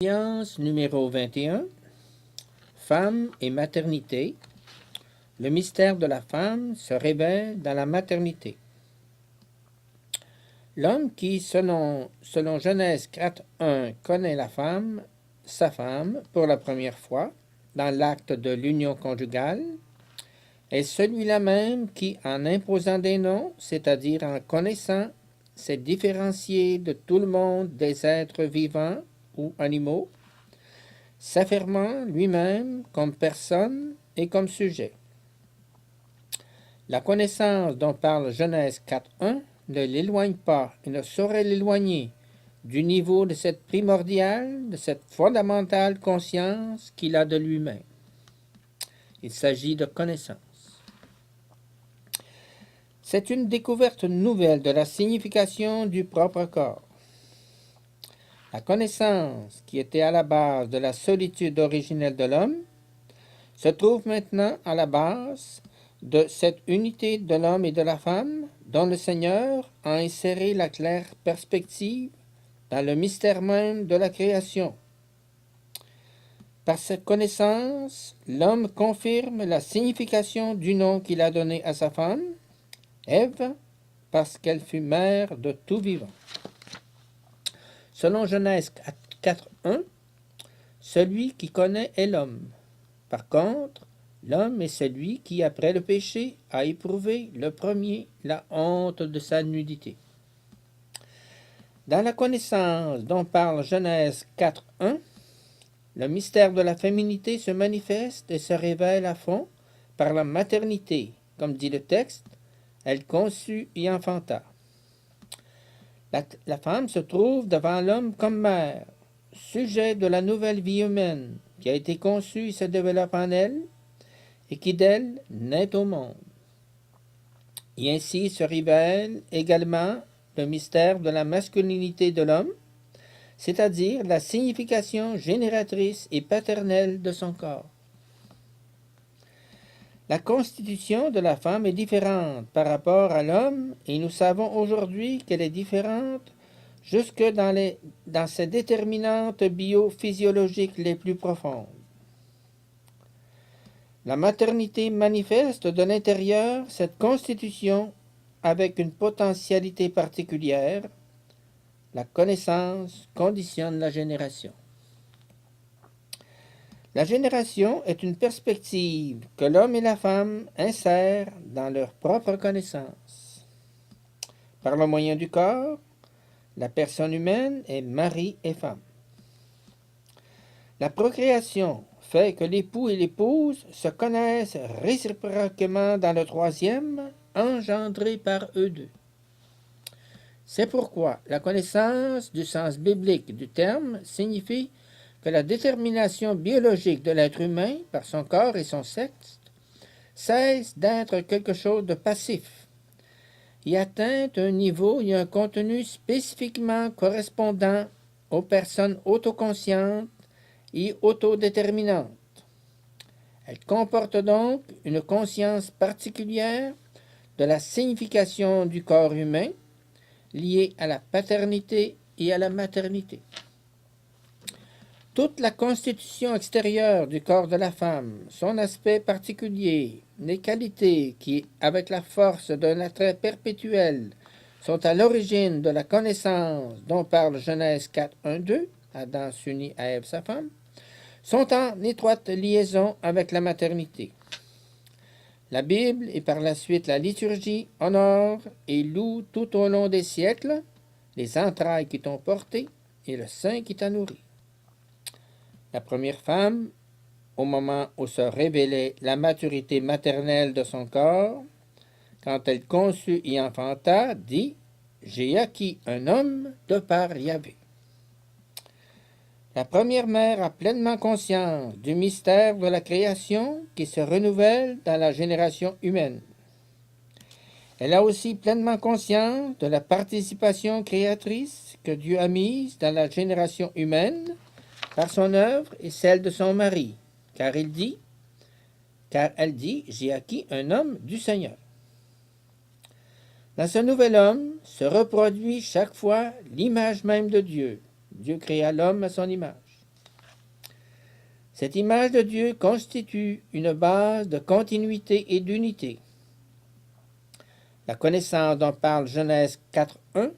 Science numéro 21, Femme et maternité. Le mystère de la femme se révèle dans la maternité. L'homme qui, selon Genèse 4.1, connaît sa femme, pour la première fois, dans l'acte de l'union conjugale, est celui-là même qui, en imposant des noms, c'est-à-dire en connaissant, s'est différencié de tout le monde des êtres vivants ou animaux, s'affirmant lui-même comme personne et comme sujet. La connaissance dont parle Genèse 4.1 ne l'éloigne pas et ne saurait l'éloigner du niveau de cette primordiale, de cette fondamentale conscience qu'il a de lui-même. Il s'agit de connaissance. C'est une découverte nouvelle de la signification du propre corps. La connaissance, qui était à la base de la solitude originelle de l'homme, se trouve maintenant à la base de cette unité de l'homme et de la femme dont le Seigneur a inséré la claire perspective dans le mystère même de la création. Par cette connaissance, l'homme confirme la signification du nom qu'il a donné à sa femme, Ève, parce qu'elle fut mère de tout vivant. Selon Genèse 4.1, celui qui connaît est l'homme. Par contre, l'homme est celui qui, après le péché, a éprouvé le premier la honte de sa nudité. Dans la connaissance dont parle Genèse 4.1, le mystère de la féminité se manifeste et se révèle à fond par la maternité. Comme dit le texte, elle conçut et enfanta. La femme se trouve devant l'homme comme mère, sujet de la nouvelle vie humaine qui a été conçue et se développe en elle, et qui d'elle naît au monde. Et ainsi se révèle également le mystère de la masculinité de l'homme, c'est-à-dire la signification génératrice et paternelle de son corps. La constitution de la femme est différente par rapport à l'homme, et nous savons aujourd'hui qu'elle est différente jusque dans ses déterminantes biophysiologiques les plus profondes. La maternité manifeste de l'intérieur cette constitution avec une potentialité particulière. La connaissance conditionne la génération. La génération est une perspective que l'homme et la femme insèrent dans leur propre connaissance. Par le moyen du corps, la personne humaine est mari et femme. La procréation fait que l'époux et l'épouse se connaissent réciproquement dans le troisième, engendré par eux deux. C'est pourquoi la connaissance du sens biblique du terme signifie que la détermination biologique de l'être humain par son corps et son sexe cesse d'être quelque chose de passif et atteint un niveau et un contenu spécifiquement correspondant aux personnes autoconscientes et autodéterminantes. Elle comporte donc une conscience particulière de la signification du corps humain liée à la paternité et à la maternité. Toute la constitution extérieure du corps de la femme, son aspect particulier, les qualités qui, avec la force d'un attrait perpétuel, sont à l'origine de la connaissance dont parle Genèse 4.1.2, Adam s'unit à Ève sa femme, sont en étroite liaison avec la maternité. La Bible et par la suite la liturgie honorent et louent tout au long des siècles les entrailles qui t'ont porté et le sein qui t'a nourri. La première femme, au moment où se révélait la maturité maternelle de son corps, quand elle conçut et enfanta, dit « J'ai acquis un homme de par Yahvé ». La première mère a pleinement conscience du mystère de la création qui se renouvelle dans la génération humaine. Elle a aussi pleinement conscience de la participation créatrice que Dieu a mise dans la génération humaine par son œuvre et celle de son mari, car elle dit « J'ai acquis un homme du Seigneur ». Dans ce nouvel homme se reproduit chaque fois l'image même de Dieu. Dieu créa l'homme à son image. Cette image de Dieu constitue une base de continuité et d'unité. La connaissance dont parle Genèse 4.1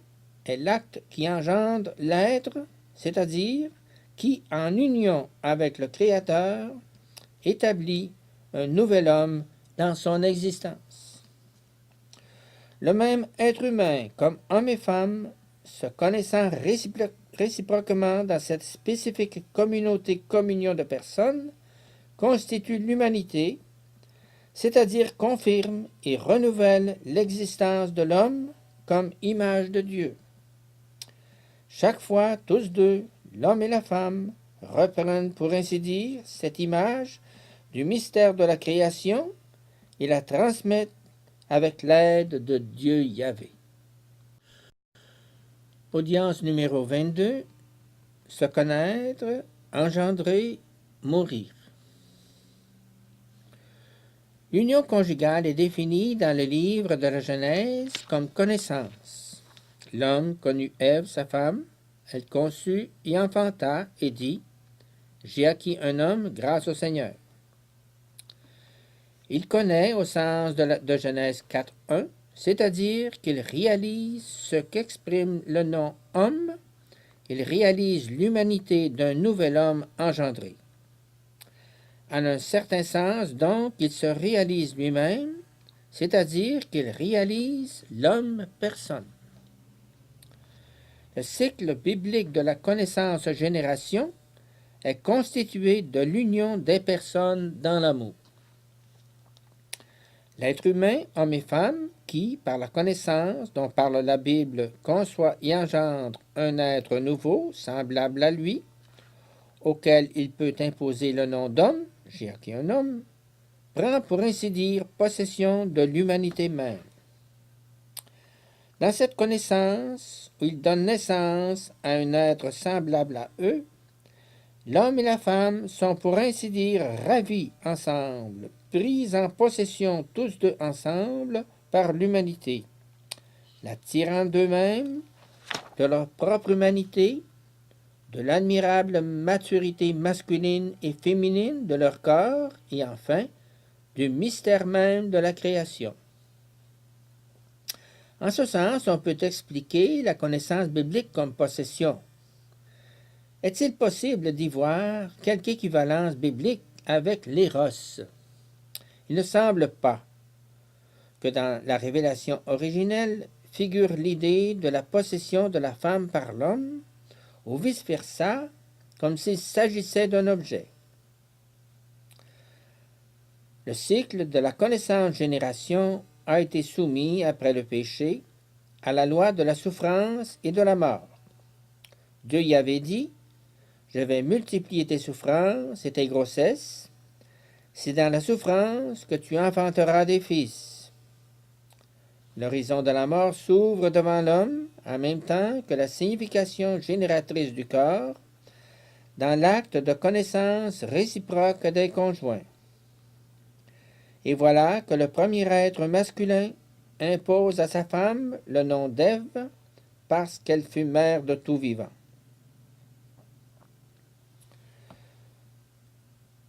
est l'acte qui engendre l'être, c'est-à-dire qui, en union avec le Créateur, établit un nouvel homme dans son existence. Le même être humain, comme homme et femme, se connaissant réciproquement dans cette spécifique communion de personnes, constitue l'humanité, c'est-à-dire confirme et renouvelle l'existence de l'homme comme image de Dieu. Chaque fois, tous deux, l'homme et la femme, reprennent pour ainsi dire cette image du mystère de la création et la transmettent avec l'aide de Dieu Yahvé. Audience numéro 22. Se connaître, engendrer, mourir. L'union conjugale est définie dans le livre de la Genèse comme connaissance. L'homme connut Ève, sa femme, elle conçut et enfanta et dit « J'ai acquis un homme grâce au Seigneur ». Il connaît au sens de Genèse 4.1, c'est-à-dire qu'il réalise ce qu'exprime le nom « homme », il réalise l'humanité d'un nouvel homme engendré. En un certain sens, donc, il se réalise lui-même, c'est-à-dire qu'il réalise l'homme-personne. Le cycle biblique de la connaissance-génération est constitué de l'union des personnes dans l'amour. L'être humain, homme et femme, qui, par la connaissance dont parle la Bible, conçoit et engendre un être nouveau, semblable à lui, auquel il peut imposer le nom d'homme, j'ai acquis un homme, prend pour ainsi dire possession de l'humanité même. Dans cette connaissance, où il donne naissance à un être semblable à eux, l'homme et la femme sont pour ainsi dire ravis ensemble, pris en possession tous deux ensemble par l'humanité, la tirant d'eux-mêmes, de leur propre humanité, de l'admirable maturité masculine et féminine de leur corps, et enfin, du mystère même de la création. En ce sens, on peut expliquer la connaissance biblique comme possession. Est-il possible d'y voir quelque équivalence biblique avec l'éros? Il ne semble pas que dans la révélation originelle figure l'idée de la possession de la femme par l'homme, ou vice-versa, comme s'il s'agissait d'un objet. Le cycle de la connaissance-génération a été soumis, après le péché, à la loi de la souffrance et de la mort. Dieu y avait dit « Je vais multiplier tes souffrances et tes grossesses. C'est dans la souffrance que tu enfanteras des fils. » L'horizon de la mort s'ouvre devant l'homme en même temps que la signification génératrice du corps dans l'acte de connaissance réciproque des conjoints. Et voilà que le premier être masculin impose à sa femme le nom d'Ève parce qu'elle fut mère de tout vivant.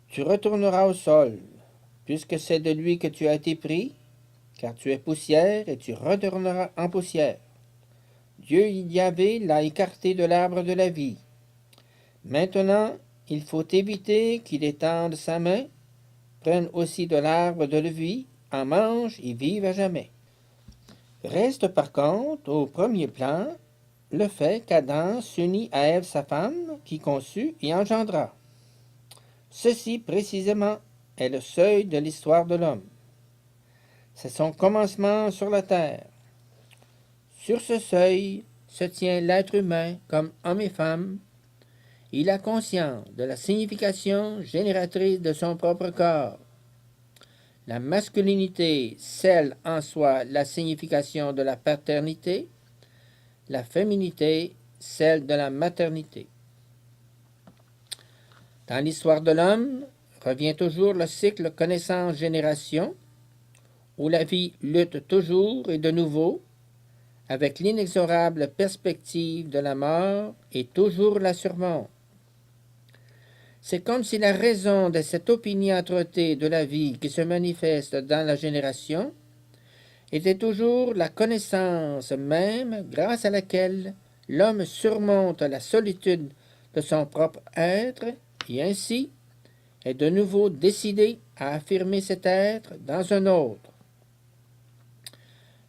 Tu retourneras au sol, puisque c'est de lui que tu as été pris, car tu es poussière et tu retourneras en poussière. Dieu Yahvé l'a écarté de l'arbre de la vie. Maintenant, il faut éviter qu'il étende sa main, prenne aussi de l'arbre de la vie, en mange et vive à jamais. Reste par contre, au premier plan, le fait qu'Adam s'unit à Ève sa femme, qui conçut et engendra. Ceci, précisément, est le seuil de l'histoire de l'homme. C'est son commencement sur la terre. Sur ce seuil se tient l'être humain comme homme et femme. Il a conscience de la signification génératrice de son propre corps. La masculinité scelle en soi la signification de la paternité, la féminité celle de la maternité. Dans l'histoire de l'homme revient toujours le cycle connaissance-génération, où la vie lutte toujours et de nouveau avec l'inexorable perspective de la mort et toujours la surmonte. C'est comme si la raison de cette opiniâtreté de la vie qui se manifeste dans la génération était toujours la connaissance même grâce à laquelle l'homme surmonte la solitude de son propre être et ainsi est de nouveau décidé à affirmer cet être dans un autre.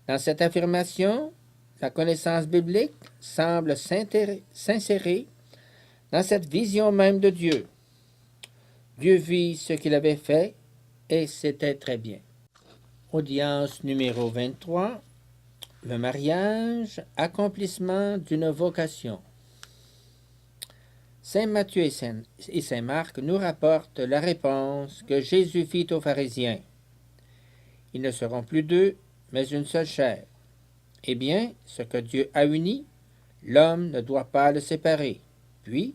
Dans cette affirmation, la connaissance biblique semble s'insérer dans cette vision même de Dieu. Dieu vit ce qu'il avait fait et c'était très bien. Audience numéro 23. Le mariage, accomplissement d'une vocation. Saint Matthieu et Saint Marc nous rapportent la réponse que Jésus fit aux pharisiens. Ils ne seront plus deux, mais une seule chair. Eh bien, ce que Dieu a uni, l'homme ne doit pas le séparer. Puis,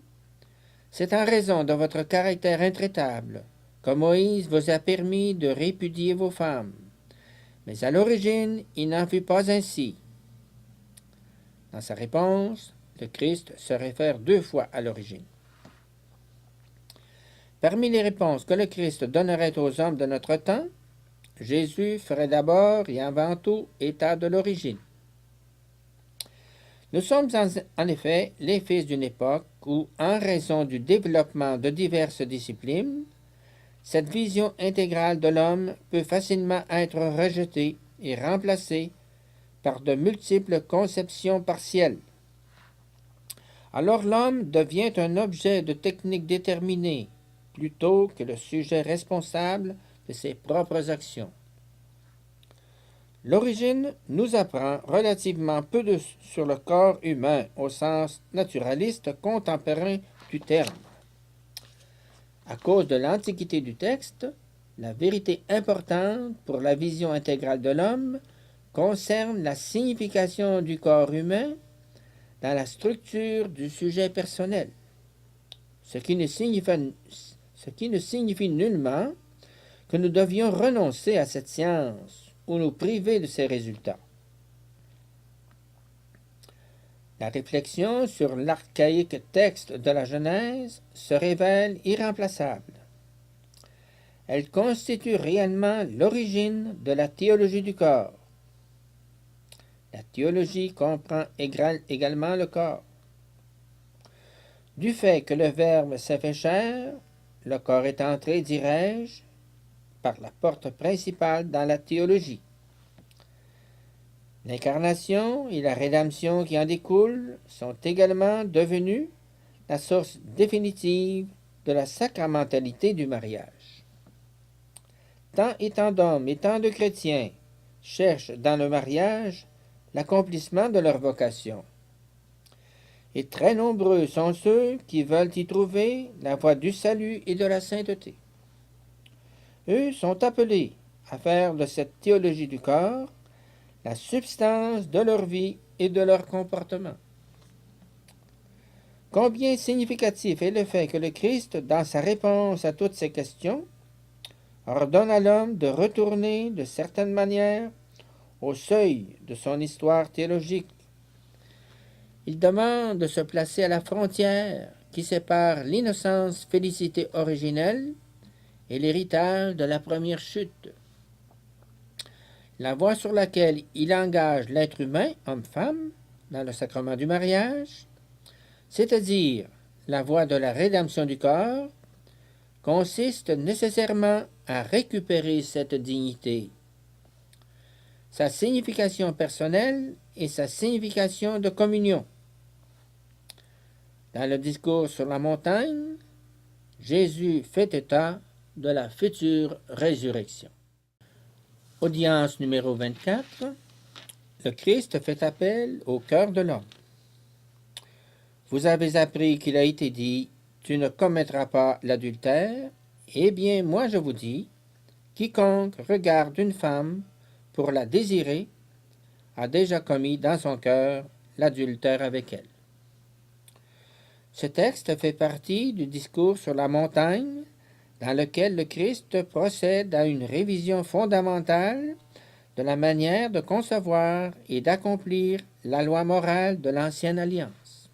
c'est en raison de votre caractère intraitable que Moïse vous a permis de répudier vos femmes. Mais à l'origine, il n'en fut pas ainsi. Dans sa réponse, le Christ se réfère 2 fois à l'origine. Parmi les réponses que le Christ donnerait aux hommes de notre temps, Jésus ferait d'abord et avant tout état de l'origine. Nous sommes en effet les fils d'une époque où, en raison du développement de diverses disciplines, cette vision intégrale de l'homme peut facilement être rejetée et remplacée par de multiples conceptions partielles. Alors l'homme devient un objet de technique déterminée, plutôt que le sujet responsable de ses propres actions. L'origine nous apprend relativement peu sur le corps humain au sens naturaliste contemporain du terme. À cause de l'antiquité du texte, la vérité importante pour la vision intégrale de l'homme concerne la signification du corps humain dans la structure du sujet personnel, ce qui ne signifie nullement que nous devions renoncer à cette science ou nous priver de ses résultats. La réflexion sur l'archaïque texte de la Genèse se révèle irremplaçable. Elle constitue réellement l'origine de la théologie du corps. La théologie comprend également le corps. Du fait que le Verbe s'est fait chair, le corps est entré, dirais-je, par la porte principale dans la théologie. L'incarnation et la rédemption qui en découlent sont également devenues la source définitive de la sacramentalité du mariage. Tant et tant d'hommes et tant de chrétiens cherchent dans le mariage l'accomplissement de leur vocation. Et très nombreux sont ceux qui veulent y trouver la voie du salut et de la sainteté. Eux sont appelés à faire de cette théologie du corps la substance de leur vie et de leur comportement. Combien significatif est le fait que le Christ, dans sa réponse à toutes ces questions, ordonne à l'homme de retourner de certaine manière au seuil de son histoire théologique. Il demande de se placer à la frontière qui sépare l'innocence félicité originelle et l'héritage de la première chute. La voie sur laquelle il engage l'être humain, homme-femme, dans le sacrement du mariage, c'est-à-dire la voie de la rédemption du corps, consiste nécessairement à récupérer cette dignité, sa signification personnelle et sa signification de communion. Dans le discours sur la montagne, Jésus fait état de la future résurrection. Audience numéro 24. Le Christ fait appel au cœur de l'homme. Vous avez appris qu'il a été dit « Tu ne commettras pas l'adultère ». Eh bien, moi je vous dis, quiconque regarde une femme pour la désirer a déjà commis dans son cœur l'adultère avec elle. Ce texte fait partie du discours sur la montagne dans lequel le Christ procède à une révision fondamentale de la manière de concevoir et d'accomplir la loi morale de l'ancienne alliance.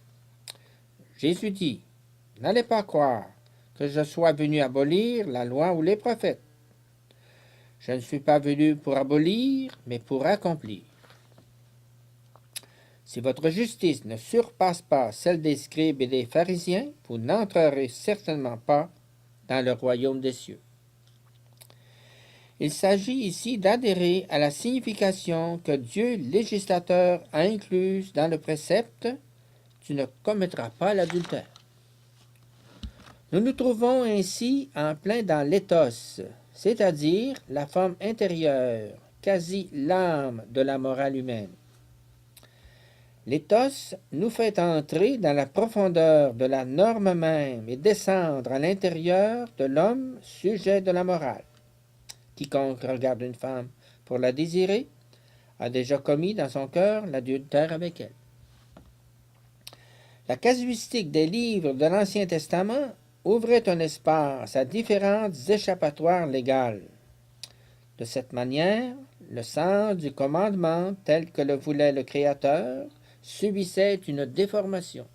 Jésus dit « N'allez pas croire que je sois venu abolir la loi ou les prophètes. Je ne suis pas venu pour abolir, mais pour accomplir. Si votre justice ne surpasse pas celle des scribes et des pharisiens, vous n'entrerez certainement pas dans le royaume des cieux. Il s'agit ici d'adhérer à la signification que Dieu législateur a incluse dans le précepte « Tu ne commettras pas l'adultère ». Nous nous trouvons ainsi en plein dans l'éthos, c'est-à-dire la forme intérieure, quasi l'âme de la morale humaine. L'éthos nous fait entrer dans la profondeur de la norme même et descendre à l'intérieur de l'homme sujet de la morale. Quiconque regarde une femme pour la désirer a déjà commis dans son cœur l'adultère avec elle. La casuistique des livres de l'Ancien Testament ouvrait un espace à différentes échappatoires légales. De cette manière, le sens du commandement tel que le voulait le Créateur subissait une déformation.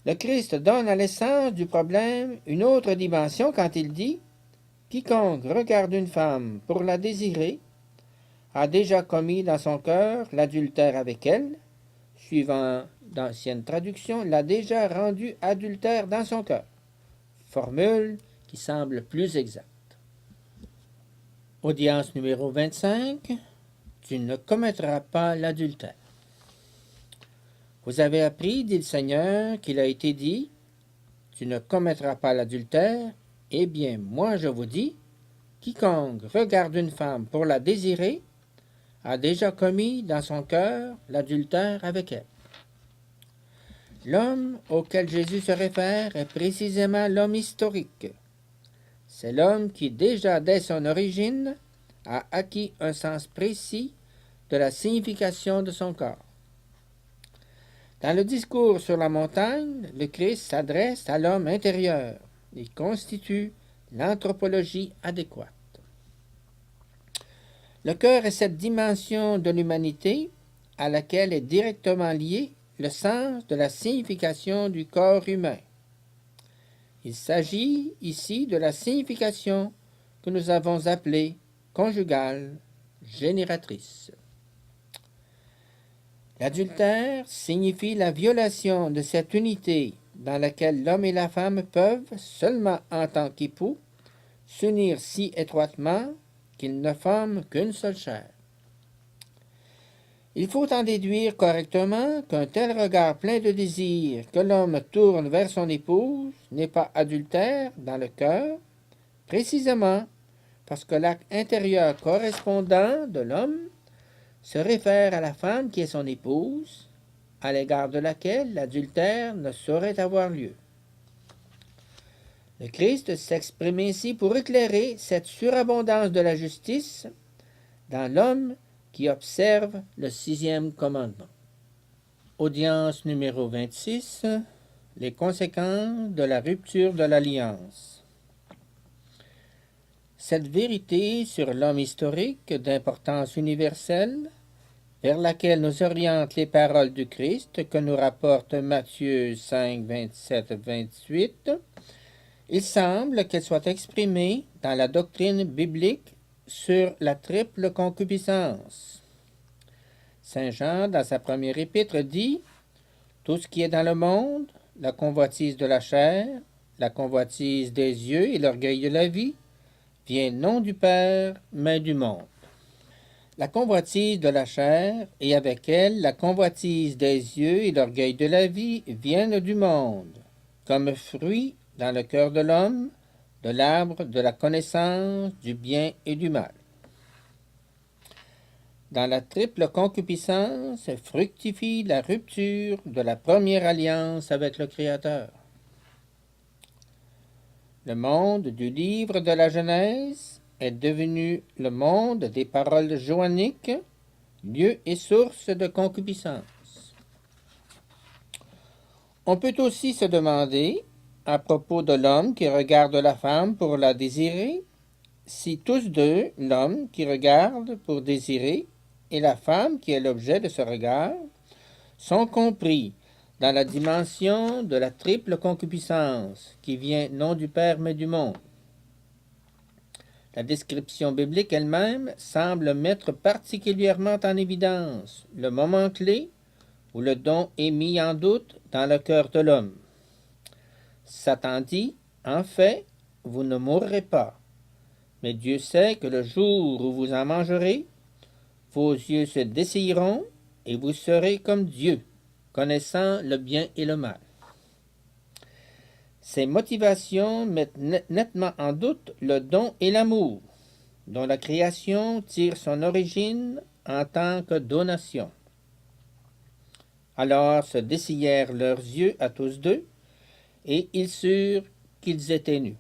Le Christ donne à l'essence du problème une autre dimension quand il dit « Quiconque regarde une femme pour la désirer a déjà commis dans son cœur l'adultère avec elle, suivant d'anciennes traductions, l'a déjà rendu adultère dans son cœur. » Formule qui semble plus exacte. Audience numéro 25. Tu ne commettras pas l'adultère. Vous avez appris, dit le Seigneur, qu'il a été dit, tu ne commettras pas l'adultère. Eh bien, moi je vous dis, quiconque regarde une femme pour la désirer a déjà commis dans son cœur l'adultère avec elle. L'homme auquel Jésus se réfère est précisément l'homme historique. C'est l'homme qui, déjà dès son origine, a acquis un sens précis de la signification de son corps. Dans le discours sur la montagne, le Christ s'adresse à l'homme intérieur. Il constitue l'anthropologie adéquate. Le cœur est cette dimension de l'humanité à laquelle est directement lié le sens de la signification du corps humain. Il s'agit ici de la signification que nous avons appelée conjugale, génératrice. L'adultère signifie la violation de cette unité dans laquelle l'homme et la femme peuvent, seulement en tant qu'époux, s'unir si étroitement qu'ils ne forment qu'une seule chair. Il faut en déduire correctement qu'un tel regard plein de désir que l'homme tourne vers son épouse n'est pas adultère dans le cœur, précisément parce que l'acte intérieur correspondant de l'homme se réfère à la femme qui est son épouse, à l'égard de laquelle l'adultère ne saurait avoir lieu. Le Christ s'exprime ainsi pour éclairer cette surabondance de la justice dans l'homme qui observe le 6e commandement. Audience numéro 26. Les conséquences de la rupture de l'alliance. Cette vérité sur l'homme historique d'importance universelle, vers laquelle nous orientent les paroles du Christ que nous rapporte Matthieu 5, 27, 28, il semble qu'elle soit exprimée dans la doctrine biblique sur la triple concupiscence. Saint Jean, dans sa première épître, dit « Tout ce qui est dans le monde, la convoitise de la chair, la convoitise des yeux et l'orgueil de la vie, vient non du Père, mais du monde. » La convoitise de la chair, et avec elle la convoitise des yeux et l'orgueil de la vie, viennent du monde, comme fruit dans le cœur de l'homme, de l'arbre de la connaissance du bien et du mal. Dans la triple concupiscence fructifie la rupture de la première alliance avec le Créateur. Le monde du livre de la Genèse est devenu le monde des paroles joanniques, lieu et source de concupiscence. On peut aussi se demander, à propos de l'homme qui regarde la femme pour la désirer, si tous deux, l'homme qui regarde pour désirer et la femme qui est l'objet de ce regard, sont compris dans la dimension de la triple concupiscence qui vient non du Père mais du monde. La description biblique elle-même semble mettre particulièrement en évidence le moment clé où le don est mis en doute dans le cœur de l'homme. Satan dit, en fait, vous ne mourrez pas, mais Dieu sait que le jour où vous en mangerez, vos yeux se dessilleront et vous serez comme Dieu, connaissant le bien et le mal. Ces motivations mettent nettement en doute le don et l'amour, dont la création tire son origine en tant que donation. Alors se dessillèrent leurs yeux à tous deux, et ils surent qu'ils étaient nus.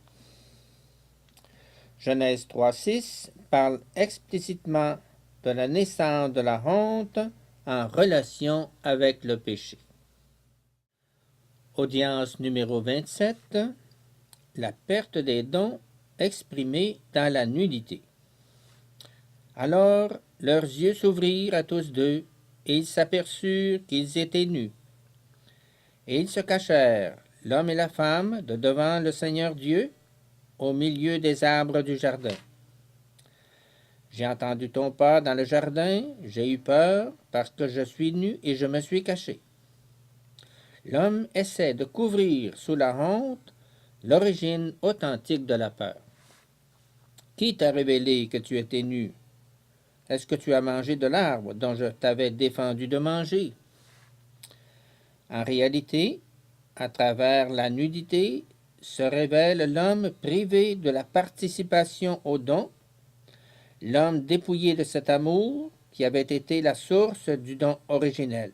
Genèse 3,6 parle explicitement de la naissance de la honte en relation avec le péché. Audience numéro 27, la perte des dons exprimée dans la nudité. Alors leurs yeux s'ouvrirent à tous deux, et ils s'aperçurent qu'ils étaient nus. Et ils se cachèrent, l'homme et la femme, de devant le Seigneur Dieu, au milieu des arbres du jardin. J'ai entendu ton pas dans le jardin, j'ai eu peur, parce que je suis nu et je me suis caché. L'homme essaie de couvrir sous la honte l'origine authentique de la peur. Qui t'a révélé que tu étais nu? Est-ce que tu as mangé de l'arbre dont je t'avais défendu de manger? En réalité, à travers la nudité, se révèle l'homme privé de la participation au don, l'homme dépouillé de cet amour qui avait été la source du don originel.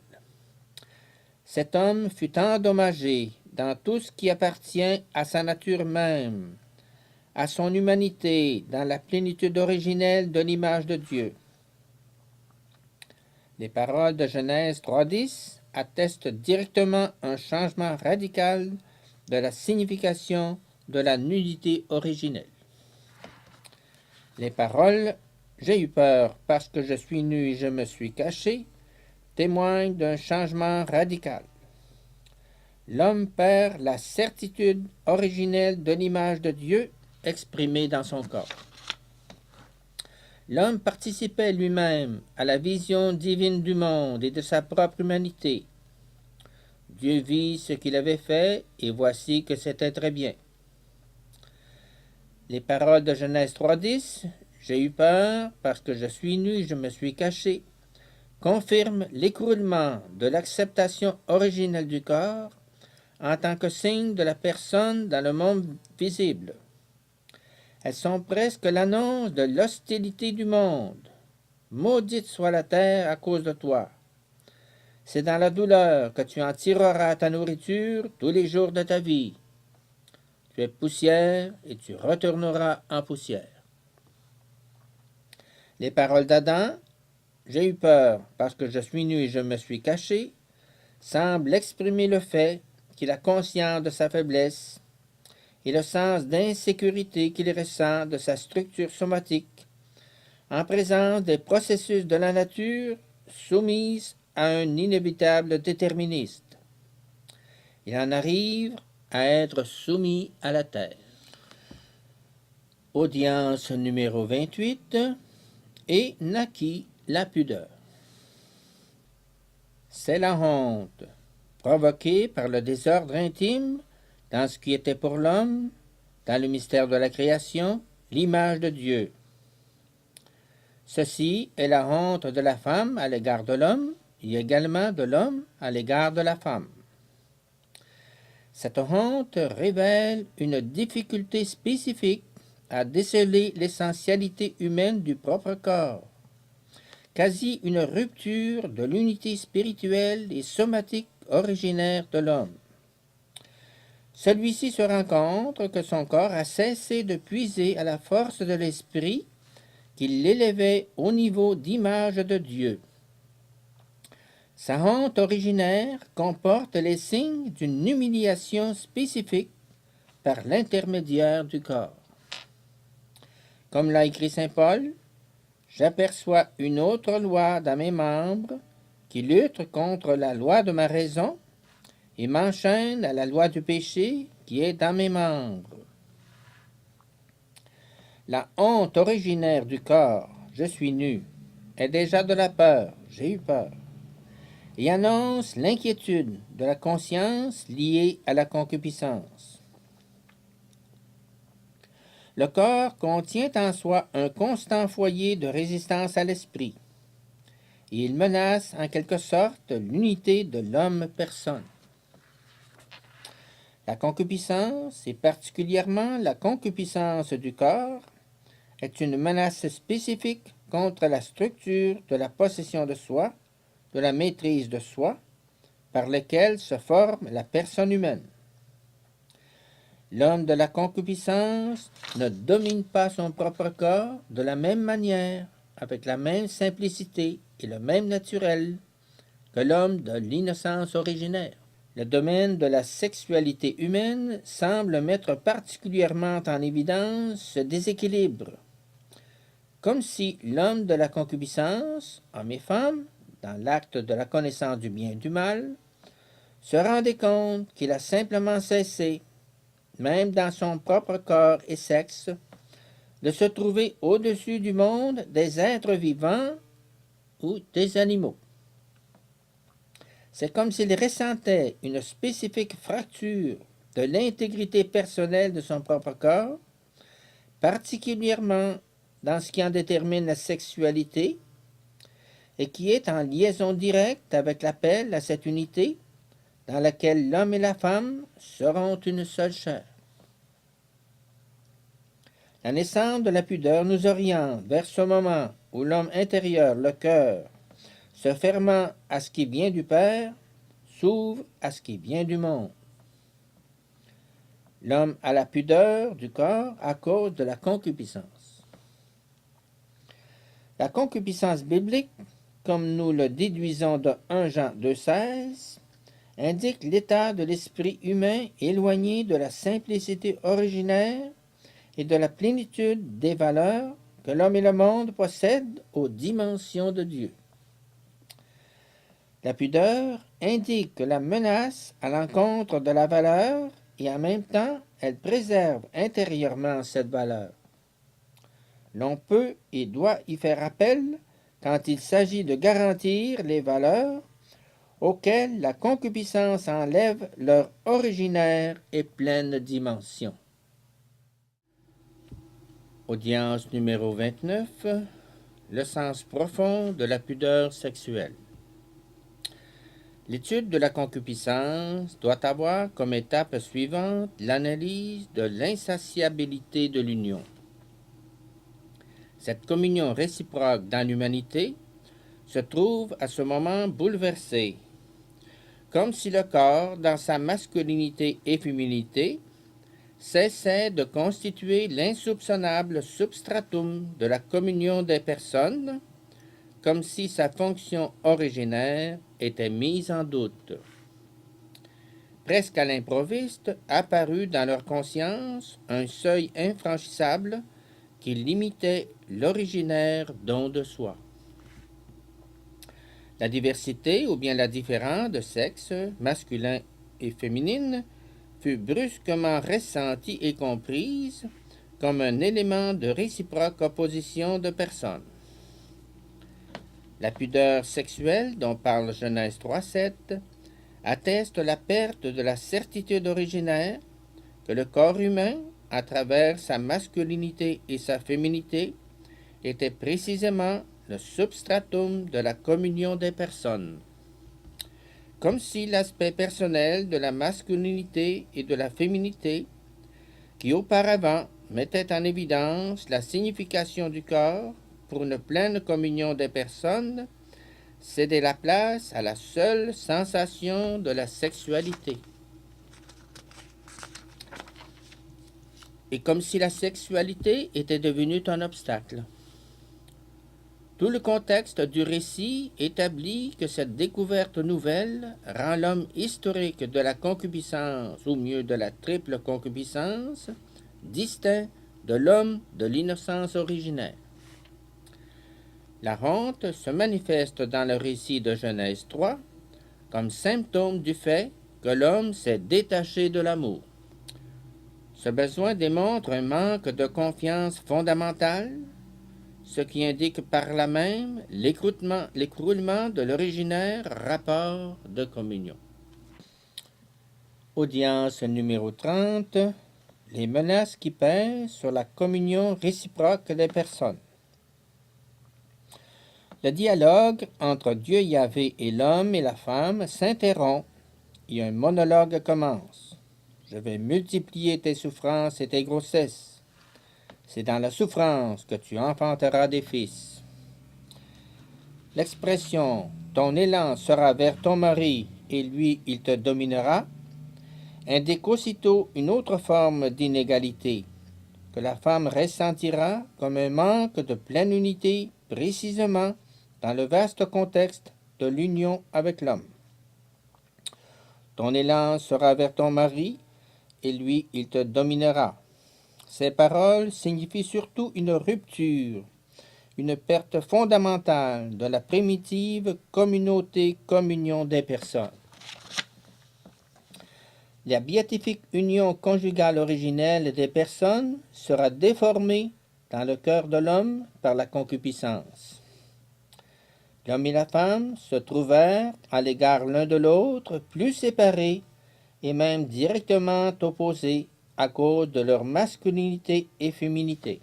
Cet homme fut endommagé dans tout ce qui appartient à sa nature même, à son humanité, dans la plénitude originelle de l'image de Dieu. Les paroles de Genèse 3,10 attestent directement un changement radical de la signification de la nudité originelle. Les paroles « J'ai eu peur parce que je suis nu et je me suis caché » témoignent d'un changement radical. L'homme perd la certitude originelle de l'image de Dieu exprimée dans son corps. L'homme participait lui-même à la vision divine du monde et de sa propre humanité. Dieu vit ce qu'il avait fait, et voici que c'était très bien. Les paroles de Genèse 3,10, « J'ai eu peur parce que je suis nu et je me suis caché », confirment l'écroulement de l'acceptation originelle du corps en tant que signe de la personne dans le monde visible. Elles sont presque l'annonce de l'hostilité du monde. Maudite soit la terre à cause de toi. C'est dans la douleur que tu en tireras ta nourriture tous les jours de ta vie. Tu es poussière et tu retourneras en poussière. Les paroles d'Adam, « J'ai eu peur parce que je suis nu et je me suis caché », semblent exprimer le fait qu'il a conscience de sa faiblesse et le sens d'insécurité qu'il ressent de sa structure somatique en présence des processus de la nature soumise à un inévitable déterministe. Il en arrive à être soumis à la terre. Audience numéro 28, et naquit la pudeur. C'est la honte, provoquée par le désordre intime dans ce qui était pour l'homme, dans le mystère de la création, l'image de Dieu. Ceci est la honte de la femme à l'égard de l'homme, et également de l'homme à l'égard de la femme. Cette honte révèle une difficulté spécifique à déceler l'essentialité humaine du propre corps, quasi une rupture de l'unité spirituelle et somatique originaire de l'homme. Celui-ci se rend compte que son corps a cessé de puiser à la force de l'esprit qui l'élevait au niveau d'image de Dieu. Sa honte originaire comporte les signes d'une humiliation spécifique par l'intermédiaire du corps. Comme l'a écrit saint Paul, « J'aperçois une autre loi dans mes membres qui lutte contre la loi de ma raison et m'enchaîne à la loi du péché qui est dans mes membres. La honte originaire du corps, je suis nu, est déjà de la peur, j'ai eu peur, et annonce l'inquiétude de la conscience liée à la concupiscence. Le corps contient en soi un constant foyer de résistance à l'esprit, et il menace en quelque sorte l'unité de l'homme-personne. La concupiscence, et particulièrement la concupiscence du corps, est une menace spécifique contre la structure de la possession de soi, de la maîtrise de soi, par lesquelles se forme la personne humaine. L'homme de la concupiscence ne domine pas son propre corps de la même manière, avec la même simplicité et le même naturel que l'homme de l'innocence originaire. Le domaine de la sexualité humaine semble mettre particulièrement en évidence ce déséquilibre, comme si l'homme de la concupiscence, homme et femme, dans l'acte de la connaissance du bien et du mal, se rendait compte qu'il a simplement cessé, même dans son propre corps et sexe, de se trouver au-dessus du monde des êtres vivants ou des animaux. C'est comme s'il ressentait une spécifique fracture de l'intégrité personnelle de son propre corps, particulièrement dans ce qui en détermine la sexualité, et qui est en liaison directe avec l'appel à cette unité dans laquelle l'homme et la femme seront une seule chair. La naissance de la pudeur nous oriente vers ce moment où l'homme intérieur, le cœur, se fermant à ce qui vient du Père, s'ouvre à ce qui vient du monde. L'homme a la pudeur du corps à cause de la concupiscence. La concupiscence biblique, comme nous le déduisons de 1 Jean 2,16, indique l'état de l'esprit humain éloigné de la simplicité originaire et de la plénitude des valeurs que l'homme et le monde possèdent aux dimensions de Dieu. La pudeur indique la menace à l'encontre de la valeur et en même temps, elle préserve intérieurement cette valeur. L'on peut et doit y faire appel quand il s'agit de garantir les valeurs auxquelles la concupiscence enlève leur originaire et pleine dimension. Audience numéro 29. Le sens profond de la pudeur sexuelle. L'étude de la concupiscence doit avoir comme étape suivante l'analyse de l'insatiabilité de l'union. Cette communion réciproque dans l'humanité se trouve à ce moment bouleversée, comme si le corps, dans sa masculinité et féminité, cessait de constituer l'insoupçonnable substratum de la communion des personnes, comme si sa fonction originaire était mise en doute. Presque à l'improviste, apparut dans leur conscience un seuil infranchissable qui limitait l'originaire don de soi. La diversité, ou bien la différence de sexe, masculin et féminine, fut brusquement ressentie et comprise comme un élément de réciproque opposition de personnes. La pudeur sexuelle, dont parle Genèse 3,7, atteste la perte de la certitude originaire que le corps humain, à travers sa masculinité et sa féminité, était précisément le substratum de la communion des personnes. Comme si l'aspect personnel de la masculinité et de la féminité, qui auparavant mettait en évidence la signification du corps pour une pleine communion des personnes, cédait la place à la seule sensation de la sexualité. Et comme si la sexualité était devenue un obstacle. Tout le contexte du récit établit que cette découverte nouvelle rend l'homme historique de la concupiscence, ou mieux de la triple concupiscence, distinct de l'homme de l'innocence originaire. La honte se manifeste dans le récit de Genèse 3 comme symptôme du fait que l'homme s'est détaché de l'amour. Ce besoin démontre un manque de confiance fondamentale, ce qui indique par là même l'écroulement de l'originaire rapport de communion. Audience numéro 30. Les menaces qui pèsent sur la communion réciproque des personnes. Le dialogue entre Dieu Yahvé et l'homme et la femme s'interrompt et un monologue commence. Je vais multiplier tes souffrances et tes grossesses. C'est dans la souffrance que tu enfanteras des fils. L'expression « ton élan sera vers ton mari et lui il te dominera » indique aussitôt une autre forme d'inégalité que la femme ressentira comme un manque de pleine unité précisément dans le vaste contexte de l'union avec l'homme. Ton élan sera vers ton mari et lui il te dominera. Ces paroles signifient surtout une rupture, une perte fondamentale de la primitive communauté-communion des personnes. La béatifique union conjugale originelle des personnes sera déformée dans le cœur de l'homme par la concupiscence. L'homme et la femme se trouvèrent à l'égard l'un de l'autre plus séparés et même directement opposés à cause de leur masculinité et féminité.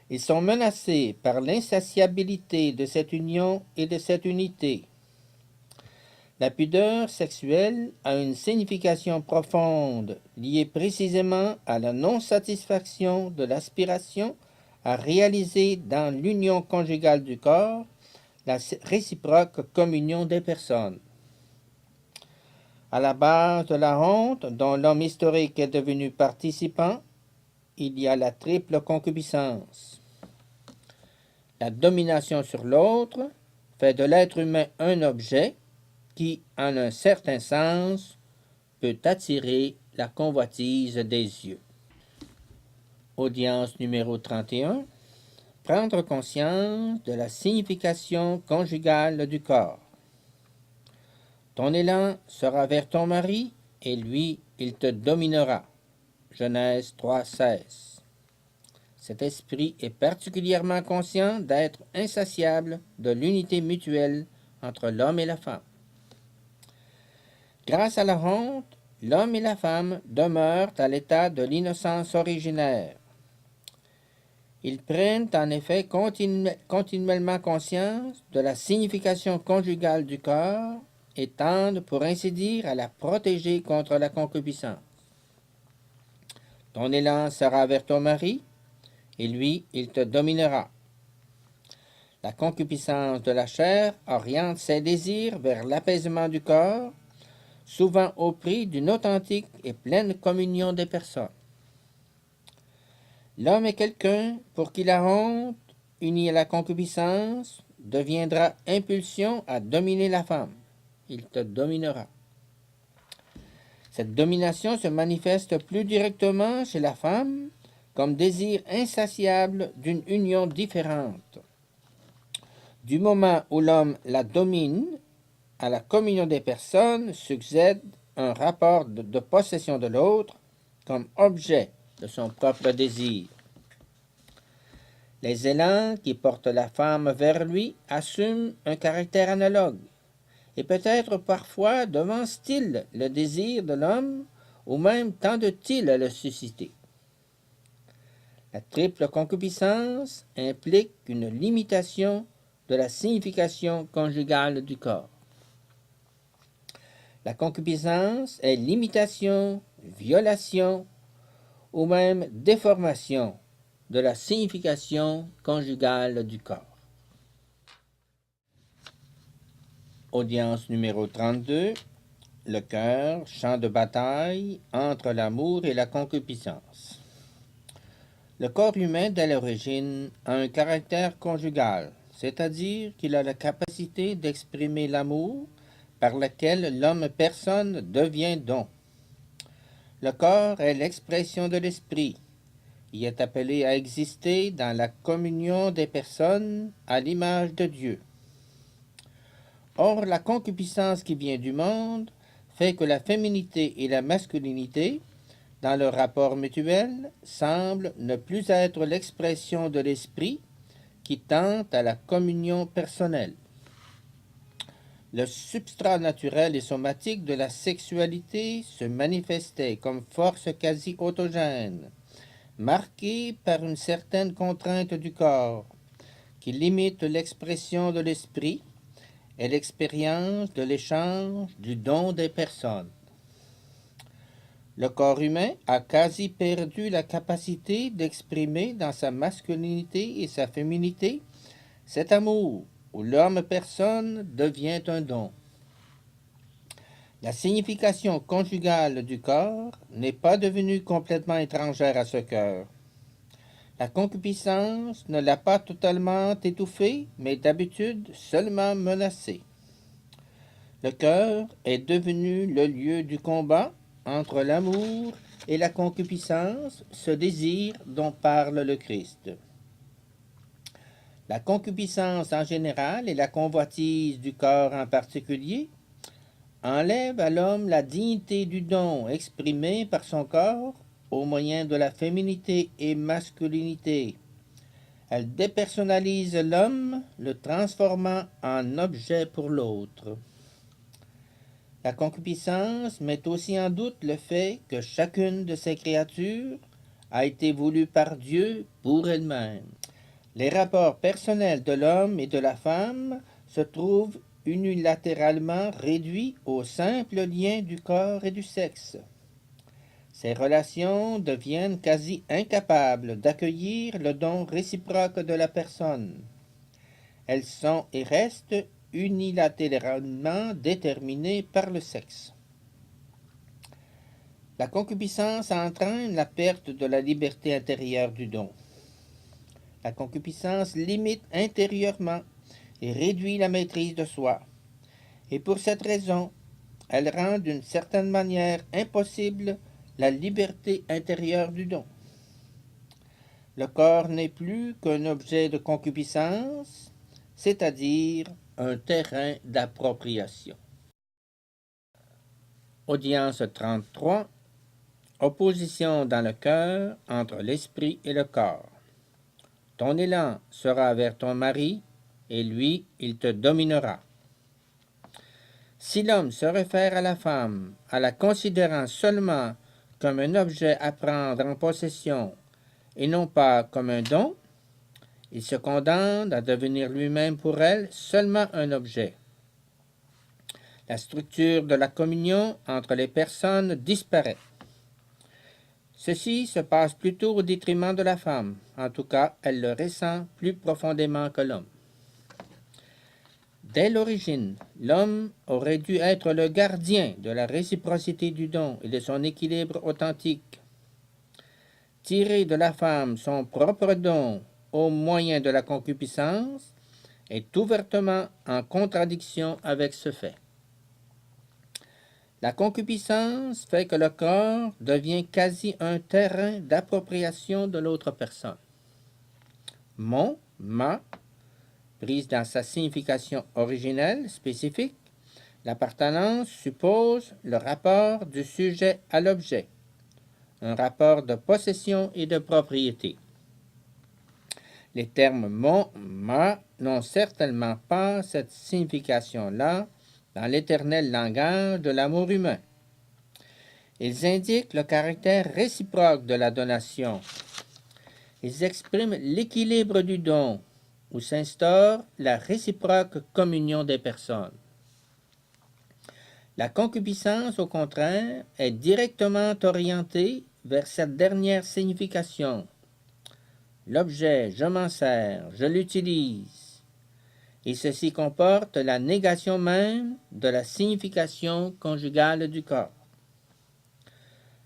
Ils sont menacés par l'insatiabilité de cette union et de cette unité. La pudeur sexuelle a une signification profonde liée précisément à la non-satisfaction de l'aspiration à réaliser dans l'union conjugale du corps la réciproque communion des personnes. À la base de la honte dont l'homme historique est devenu participant, il y a la triple concupiscence. La domination sur l'autre fait de l'être humain un objet qui, en un certain sens, peut attirer la convoitise des yeux. Audience numéro 31. Prendre conscience de la signification conjugale du corps. Ton élan sera vers ton mari, et lui, il te dominera. Genèse 3,16. Cet esprit est particulièrement conscient d'être insatiable de l'unité mutuelle entre l'homme et la femme. Grâce à la honte, l'homme et la femme demeurent à l'état de l'innocence originaire. Ils prennent en effet continuellement conscience de la signification conjugale du corps et tendent, pour ainsi dire, à la protéger contre la concupiscence. Ton élan sera vers ton mari, et lui, il te dominera. La concupiscence de la chair oriente ses désirs vers l'apaisement du corps, souvent au prix d'une authentique et pleine communion des personnes. L'homme est quelqu'un pour qui la honte, unie à la concupiscence, deviendra impulsion à dominer la femme. Il te dominera. Cette domination se manifeste plus directement chez la femme comme désir insatiable d'une union différente. Du moment où l'homme la domine, à la communion des personnes succède un rapport de possession de l'autre comme objet de son propre désir. Les élans qui portent la femme vers lui assument un caractère analogue et peut-être parfois devancent-ils le désir de l'homme ou même tendent-ils le susciter. La triple concupiscence implique une limitation de la signification conjugale du corps. La concupiscence est limitation, violation ou même déformation de la signification conjugale du corps. Audience numéro 32. Le cœur, champ de bataille entre l'amour et la concupiscence. Le corps humain, dès l'origine, a un caractère conjugal, c'est-à-dire qu'il a la capacité d'exprimer l'amour par lequel l'homme-personne devient don. Le corps est l'expression de l'esprit. Il est appelé à exister dans la communion des personnes à l'image de Dieu. Or, la concupiscence qui vient du monde fait que la féminité et la masculinité, dans leur rapport mutuel, semblent ne plus être l'expression de l'esprit qui tente à la communion personnelle. Le substrat naturel et somatique de la sexualité se manifestait comme force quasi autogène, marquée par une certaine contrainte du corps, qui limite l'expression de l'esprit et l'expérience de l'échange du don des personnes. Le corps humain a quasi perdu la capacité d'exprimer dans sa masculinité et sa féminité cet amour où l'homme-personne devient un don. La signification conjugale du corps n'est pas devenue complètement étrangère à ce cœur. La concupiscence ne l'a pas totalement étouffée, mais d'habitude seulement menacée. Le cœur est devenu le lieu du combat entre l'amour et la concupiscence, ce désir dont parle le Christ. La concupiscence en général et la convoitise du corps en particulier enlèvent à l'homme la dignité du don exprimé par son corps au moyen de la féminité et masculinité. Elle dépersonnalise l'homme, le transformant en objet pour l'autre. La concupiscence met aussi en doute le fait que chacune de ces créatures a été voulue par Dieu pour elle-même. Les rapports personnels de l'homme et de la femme se trouvent unilatéralement réduits au simple lien du corps et du sexe. Ces relations deviennent quasi incapables d'accueillir le don réciproque de la personne. Elles sont et restent unilatéralement déterminées par le sexe. La concupiscence entraîne la perte de la liberté intérieure du don. La concupiscence limite intérieurement et réduit la maîtrise de soi. Et pour cette raison, elle rend d'une certaine manière impossible la liberté intérieure du don. Le corps n'est plus qu'un objet de concupiscence, c'est-à-dire un terrain d'appropriation. Audience 33. Opposition dans le cœur entre l'esprit et le corps. Ton élan sera vers ton mari, et lui, il te dominera. Si l'homme se réfère à la femme, en la considérant seulement comme un objet à prendre en possession et non pas comme un don, il se condamne à devenir lui-même pour elle seulement un objet. La structure de la communion entre les personnes disparaît. Ceci se passe plutôt au détriment de la femme. En tout cas, elle le ressent plus profondément que l'homme. Dès l'origine, l'homme aurait dû être le gardien de la réciprocité du don et de son équilibre authentique. Tirer de la femme son propre don au moyen de la concupiscence est ouvertement en contradiction avec ce fait. La concupiscence fait que le corps devient quasi un terrain d'appropriation de l'autre personne. Mon, ma, prise dans sa signification originelle, spécifique, l'appartenance suppose le rapport du sujet à l'objet, un rapport de possession et de propriété. Les termes mon, ma n'ont certainement pas cette signification-là dans l'éternel langage de l'amour humain. Ils indiquent le caractère réciproque de la donation. Ils expriment l'équilibre du don, où s'instaure la réciproque communion des personnes. La concupiscence, au contraire, est directement orientée vers cette dernière signification. L'objet, je m'en sers, je l'utilise, et ceci comporte la négation même de la signification conjugale du corps.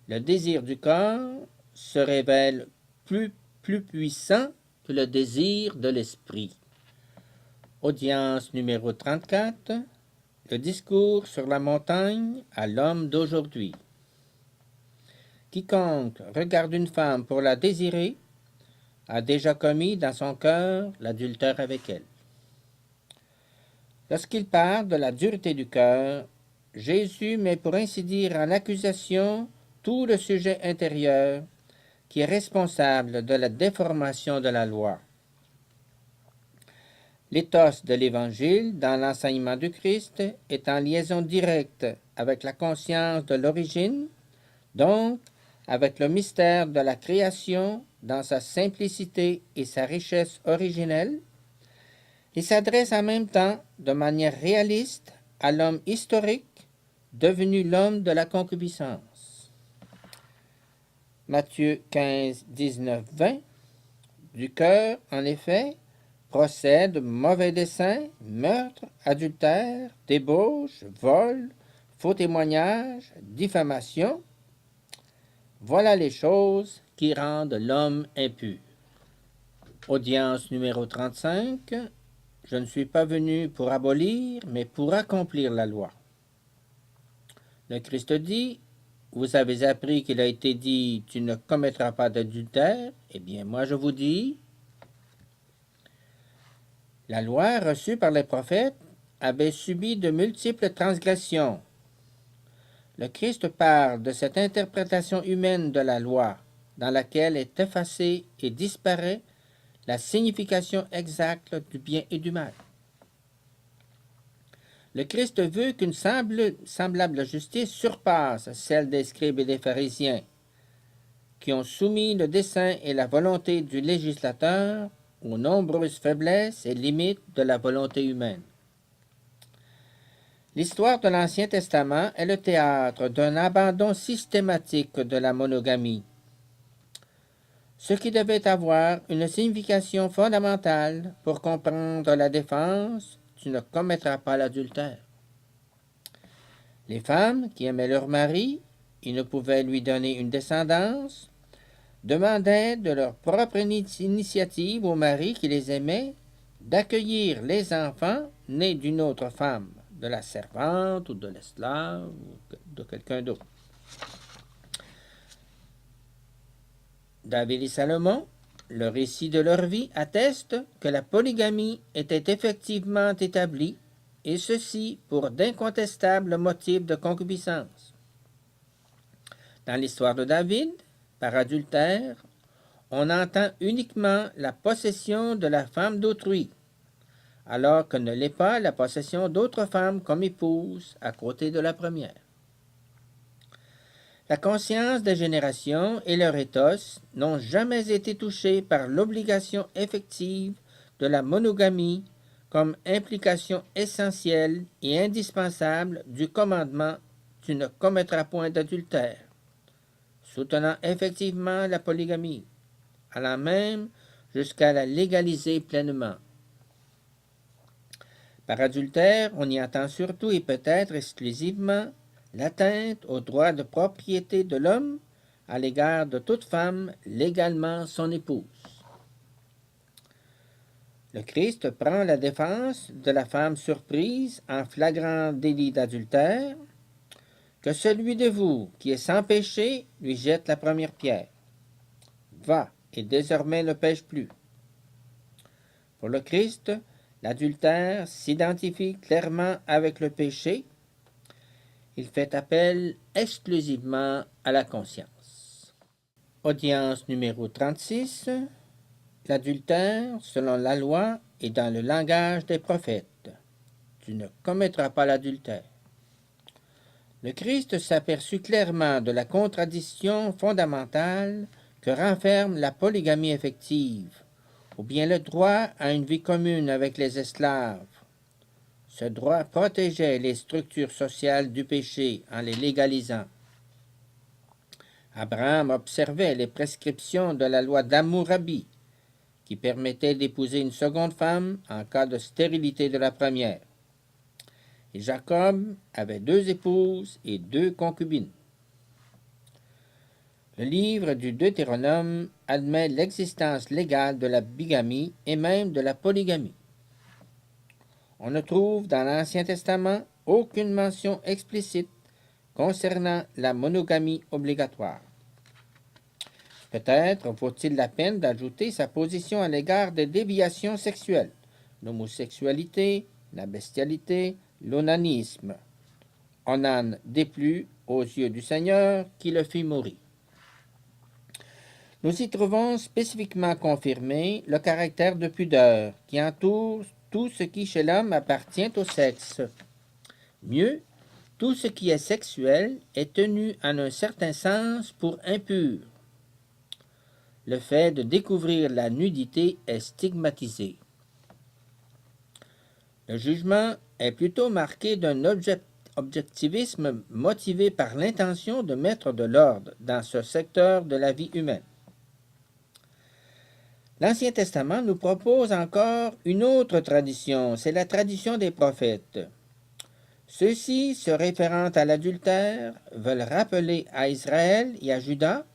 Le désir du corps se révèle plus puissant que le désir de l'esprit. Audience numéro 34. Le discours sur la montagne à l'homme d'aujourd'hui. Quiconque regarde une femme pour la désirer a déjà commis dans son cœur l'adultère avec elle. Lorsqu'il parle de la dureté du cœur, Jésus met pour ainsi dire en accusation tout le sujet intérieur qui est responsable de la déformation de la loi. L'éthos de l'Évangile dans l'enseignement du Christ est en liaison directe avec la conscience de l'origine, donc avec le mystère de la création dans sa simplicité et sa richesse originelle. Il s'adresse en même temps de manière réaliste à l'homme historique devenu l'homme de la concupiscence. Matthieu 15, 19, 20. Du cœur, en effet, procèdent mauvais dessein, meurtre, adultère, débauche, vol, faux témoignage, diffamation. Voilà les choses qui rendent l'homme impur. Audience numéro 35. Je ne suis pas venu pour abolir, mais pour accomplir la loi. Le Christ dit, vous avez appris qu'il a été dit, tu ne commettras pas d'adultère. Eh bien, moi je vous dis, la loi reçue par les prophètes avait subi de multiples transgressions. Le Christ parle de cette interprétation humaine de la loi, dans laquelle est effacée et disparaît la signification exacte du bien et du mal. Le Christ veut qu'une semblable justice surpasse celle des scribes et des pharisiens, qui ont soumis le dessein et la volonté du législateur aux nombreuses faiblesses et limites de la volonté humaine. L'histoire de l'Ancien Testament est le théâtre d'un abandon systématique de la monogamie, ce qui devait avoir une signification fondamentale pour comprendre la défense « Tu ne commettras pas l'adultère ». Les femmes qui aimaient leur mari et ne pouvaient lui donner une descendance demandaient de leur propre initiative au mari qui les aimait d'accueillir les enfants nés d'une autre femme, de la servante ou de l'esclave ou de quelqu'un d'autre. David et Salomon, le récit de leur vie atteste que la polygamie était effectivement établie, et ceci pour d'incontestables motifs de concupiscence. Dans l'histoire de David, par adultère, on entend uniquement la possession de la femme d'autrui, alors que ne l'est pas la possession d'autres femmes comme épouse à côté de la première. La conscience des générations et leur ethos n'ont jamais été touchés par l'obligation effective de la monogamie comme implication essentielle et indispensable du commandement « Tu ne commettras point d'adultère », soutenant effectivement la polygamie, allant même jusqu'à la légaliser pleinement. Par adultère, on y entend surtout et peut-être exclusivement l'atteinte au droit de propriété de l'homme à l'égard de toute femme légalement son épouse. Le Christ prend la défense de la femme surprise en flagrant délit d'adultère. Que celui de vous qui est sans péché lui jette la première pierre. Va, et désormais ne pêche plus. Pour le Christ, l'adultère s'identifie clairement avec le péché. Il fait appel exclusivement à la conscience. Audience numéro 36. L'adultère, selon la loi, est dans le langage des prophètes. Tu ne commettras pas l'adultère. Le Christ s'aperçut clairement de la contradiction fondamentale que renferme la polygamie effective, ou bien le droit à une vie commune avec les esclaves. Ce droit protégeait les structures sociales du péché en les légalisant. Abraham observait les prescriptions de la loi d'Hammurabi, qui permettait d'épouser une seconde femme en cas de stérilité de la première. Et Jacob avait 2 épouses et 2 concubines. Le livre du Deutéronome admet l'existence légale de la bigamie et même de la polygamie. On ne trouve dans l'Ancien Testament aucune mention explicite concernant la monogamie obligatoire. Peut-être vaut-il la peine d'ajouter sa position à l'égard des déviations sexuelles, l'homosexualité, la bestialité, l'onanisme. Onan déplut aux yeux du Seigneur qui le fit mourir. Nous y trouvons spécifiquement confirmé le caractère de pudeur qui entoure tout ce qui chez l'homme appartient au sexe. Mieux, tout ce qui est sexuel est tenu en un certain sens pour impur. Le fait de découvrir la nudité est stigmatisé. Le jugement est plutôt marqué d'un objectivisme motivé par l'intention de mettre de l'ordre dans ce secteur de la vie humaine. L'Ancien Testament nous propose encore une autre tradition, c'est la tradition des prophètes. Ceux-ci, se référant à l'adultère, veulent rappeler à Israël et à Juda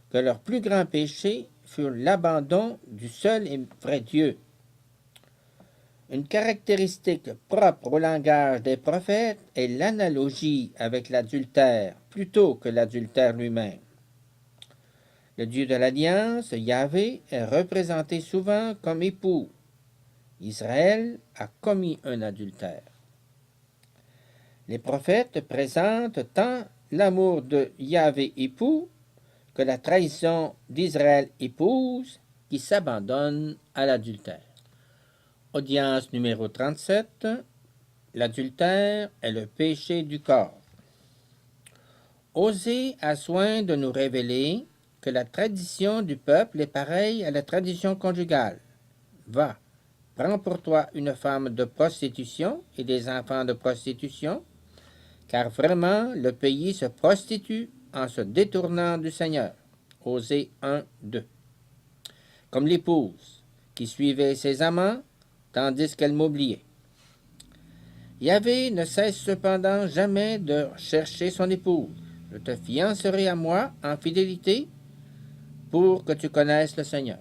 que leur plus grand péché fut l'abandon du seul et vrai Dieu. Une caractéristique propre au langage des prophètes est l'analogie avec l'adultère, plutôt que l'adultère lui-même. Le Dieu de l'Alliance, Yahvé, est représenté souvent comme époux. Israël a commis un adultère. Les prophètes présentent tant l'amour de Yahvé époux que la trahison d'Israël épouse qui s'abandonne à l'adultère. Audience numéro 37. L'adultère est le péché du corps. Osée a soin de nous révéler que la tradition du peuple est pareille à la tradition conjugale. Va, prends pour toi une femme de prostitution et des enfants de prostitution, car vraiment le pays se prostitue en se détournant du Seigneur. Osée 1, 2. Comme l'épouse qui suivait ses amants, tandis qu'elle m'oubliait. Yahvé ne cesse cependant jamais de chercher son épouse. Je te fiancerai à moi en fidélité pour que tu connaisses le Seigneur.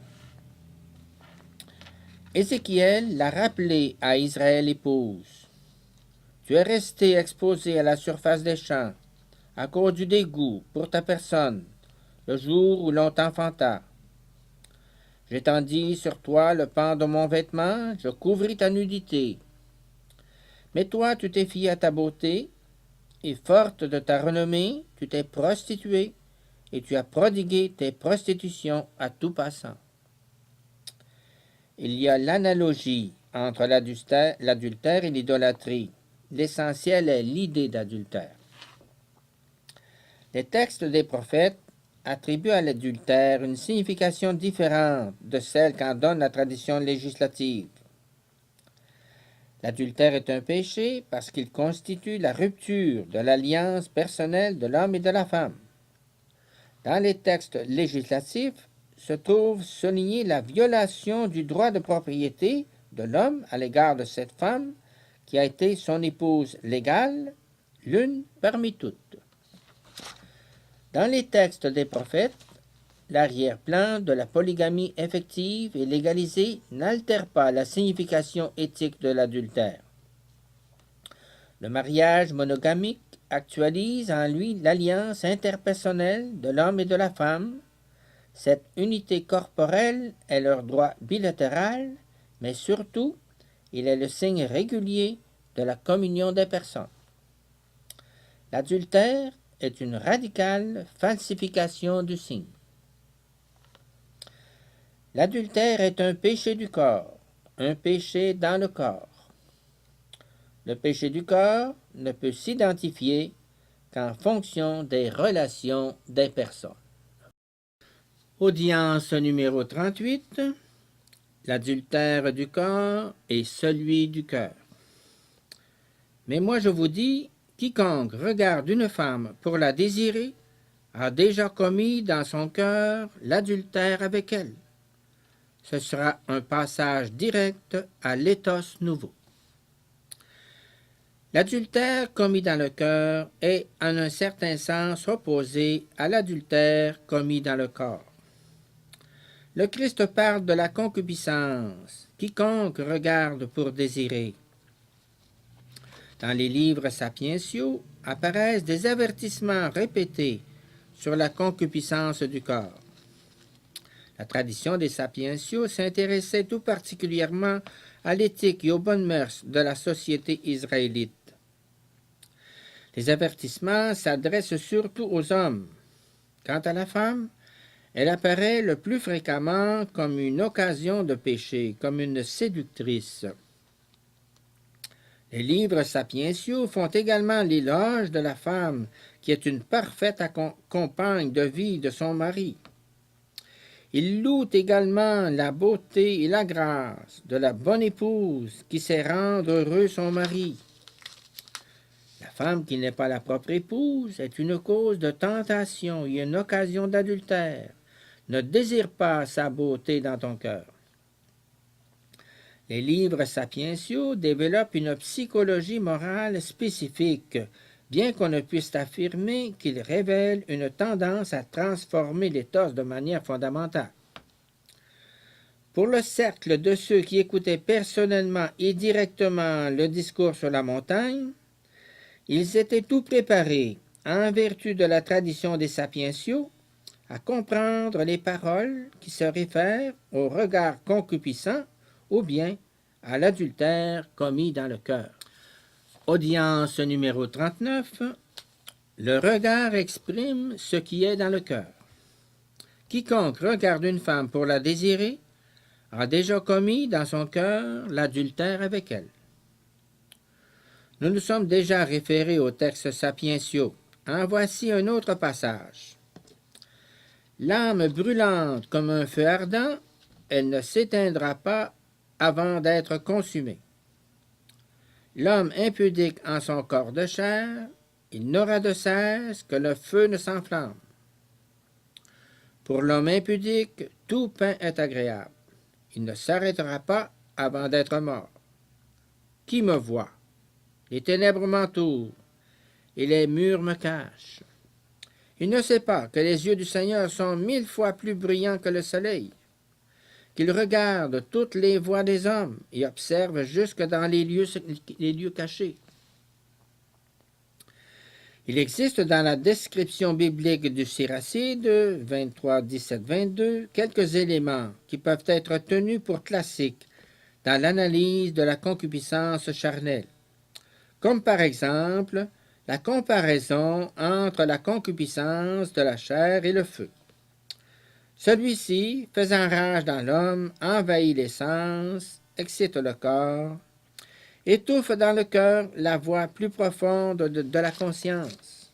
Ézéchiel l'a rappelé à Israël épouse. Tu es resté exposé à la surface des champs, à cause du dégoût pour ta personne, le jour où l'on t'enfanta. J'étendis sur toi le pan de mon vêtement, je couvris ta nudité. Mais toi, tu t'es fié à ta beauté, et forte de ta renommée, tu t'es prostituée, et tu as prodigué tes prostitutions à tout passant. Il y a l'analogie entre l'adultère et l'idolâtrie. L'essentiel est l'idée d'adultère. Les textes des prophètes attribuent à l'adultère une signification différente de celle qu'en donne la tradition législative. L'adultère est un péché parce qu'il constitue la rupture de l'alliance personnelle de l'homme et de la femme. Dans les textes législatifs se trouve soulignée la violation du droit de propriété de l'homme à l'égard de cette femme qui a été son épouse légale, l'une parmi toutes. Dans les textes des prophètes, l'arrière-plan de la polygamie effective et légalisée n'altère pas la signification éthique de l'adultère. Le mariage monogamique actualise en lui l'alliance interpersonnelle de l'homme et de la femme. Cette unité corporelle est leur droit bilatéral, mais surtout, il est le signe régulier de la communion des personnes. L'adultère est une radicale falsification du signe. L'adultère est un péché du corps, un péché dans le corps. Le péché du corps ne peut s'identifier qu'en fonction des relations des personnes. Audience numéro 38. L'adultère du corps est celui du cœur. Mais moi je vous dis, quiconque regarde une femme pour la désirer a déjà commis dans son cœur l'adultère avec elle. Ce sera un passage direct à l'éthos nouveau. L'adultère commis dans le cœur est en un certain sens opposé à l'adultère commis dans le corps. Le Christ parle de la concupiscence, quiconque regarde pour désirer. Dans les livres sapientiaux apparaissent des avertissements répétés sur la concupiscence du corps. La tradition des sapientiaux s'intéressait tout particulièrement à l'éthique et aux bonnes mœurs de la société israélite. Les avertissements s'adressent surtout aux hommes. Quant à la femme, elle apparaît le plus fréquemment comme une occasion de péché, comme une séductrice. Les livres sapientiaux font également l'éloge de la femme, qui est une parfaite compagne de vie de son mari. Ils louent également la beauté et la grâce de la bonne épouse qui sait rendre heureux son mari. La femme qui n'est pas la propre épouse est une cause de tentation et une occasion d'adultère. Ne désire pas sa beauté dans ton cœur. Les livres sapientiaux développent une psychologie morale spécifique, bien qu'on ne puisse affirmer qu'ils révèlent une tendance à transformer l'éthos de manière fondamentale. Pour le cercle de ceux qui écoutaient personnellement et directement le discours sur la montagne, ils étaient tout préparés, en vertu de la tradition des sapientiaux, à comprendre les paroles qui se réfèrent au regard concupiscent ou bien à l'adultère commis dans le cœur. Audience numéro 39. Le regard exprime ce qui est dans le cœur. Quiconque regarde une femme pour la désirer a déjà commis dans son cœur l'adultère avec elle. Nous nous sommes déjà référés aux textes sapientiaux. En voici un autre passage. L'âme brûlante comme un feu ardent, elle ne s'éteindra pas avant d'être consumée. L'homme impudique en son corps de chair, il n'aura de cesse que le feu ne s'enflamme. Pour l'homme impudique, tout pain est agréable. Il ne s'arrêtera pas avant d'être mort. Qui me voit? Les ténèbres m'entourent, et les murs me cachent. Il ne sait pas que les yeux du Seigneur sont 1000 fois plus brillants que le soleil, qu'il regarde toutes les voies des hommes et observe jusque dans les lieux cachés. Il existe dans la description biblique du Siracide 23, 17, 22 quelques éléments qui peuvent être tenus pour classiques dans l'analyse de la concupiscence charnelle, comme par exemple la comparaison entre la concupiscence de la chair et le feu. Celui-ci, faisant rage dans l'homme, envahit les sens, excite le corps, étouffe dans le cœur la voix plus profonde de la conscience.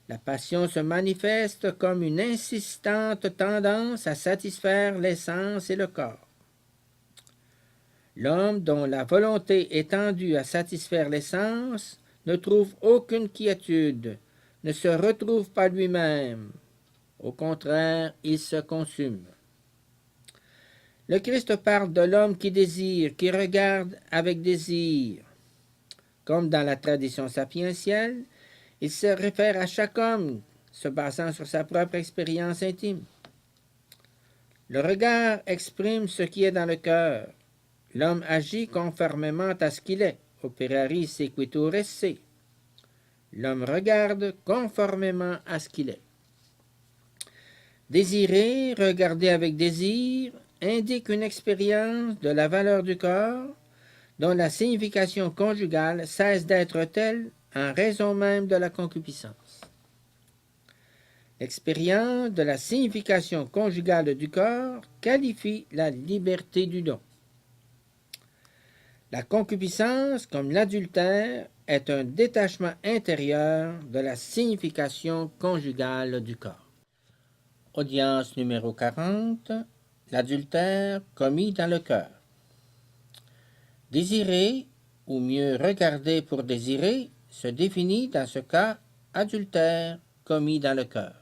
La passion se manifeste comme une insistante tendance à satisfaire les sens et le corps. L'homme dont la volonté est tendue à satisfaire les sens ne trouve aucune quiétude, ne se retrouve pas lui-même. Au contraire, il se consume. Le Christ parle de l'homme qui désire, qui regarde avec désir. Comme dans la tradition sapientielle, il se réfère à chaque homme, se basant sur sa propre expérience intime. Le regard exprime ce qui est dans le cœur. L'homme agit conformément à ce qu'il est. Operari sequitur esse. L'homme regarde conformément à ce qu'il est. Désirer, regarder avec désir, indique une expérience de la valeur du corps dont la signification conjugale cesse d'être telle en raison même de la concupiscence. L'expérience de la signification conjugale du corps qualifie la liberté du don. La concupiscence, comme l'adultère, est un détachement intérieur de la signification conjugale du corps. Audience numéro 40. L'adultère commis dans le cœur. Désirer, ou mieux regarder pour désirer, se définit dans ce cas adultère commis dans le cœur.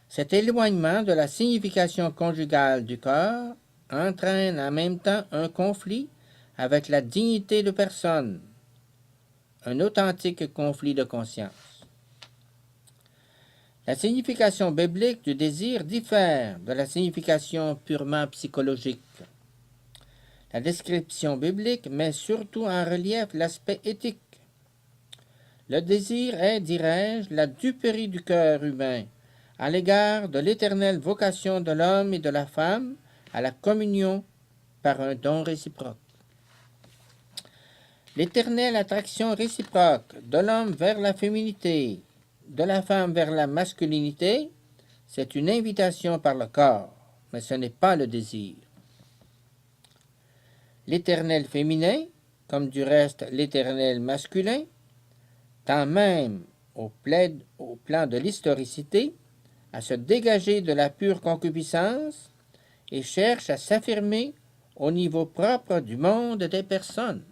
Cet éloignement de la signification conjugale du corps entraîne en même temps un conflit avec la dignité de personne, un authentique conflit de conscience. La signification biblique du désir diffère de la signification purement psychologique. La description biblique met surtout en relief l'aspect éthique. Le désir est, dirais-je, la duperie du cœur humain à l'égard de l'éternelle vocation de l'homme et de la femme à la communion par un don réciproque. L'éternelle attraction réciproque de l'homme vers la féminité, de la femme vers la masculinité, c'est une invitation par le corps, mais ce n'est pas le désir. L'éternel féminin, comme du reste l'éternel masculin, tend même au plan de l'historicité à se dégager de la pure concupiscence et cherche à s'affirmer au niveau propre du monde des personnes.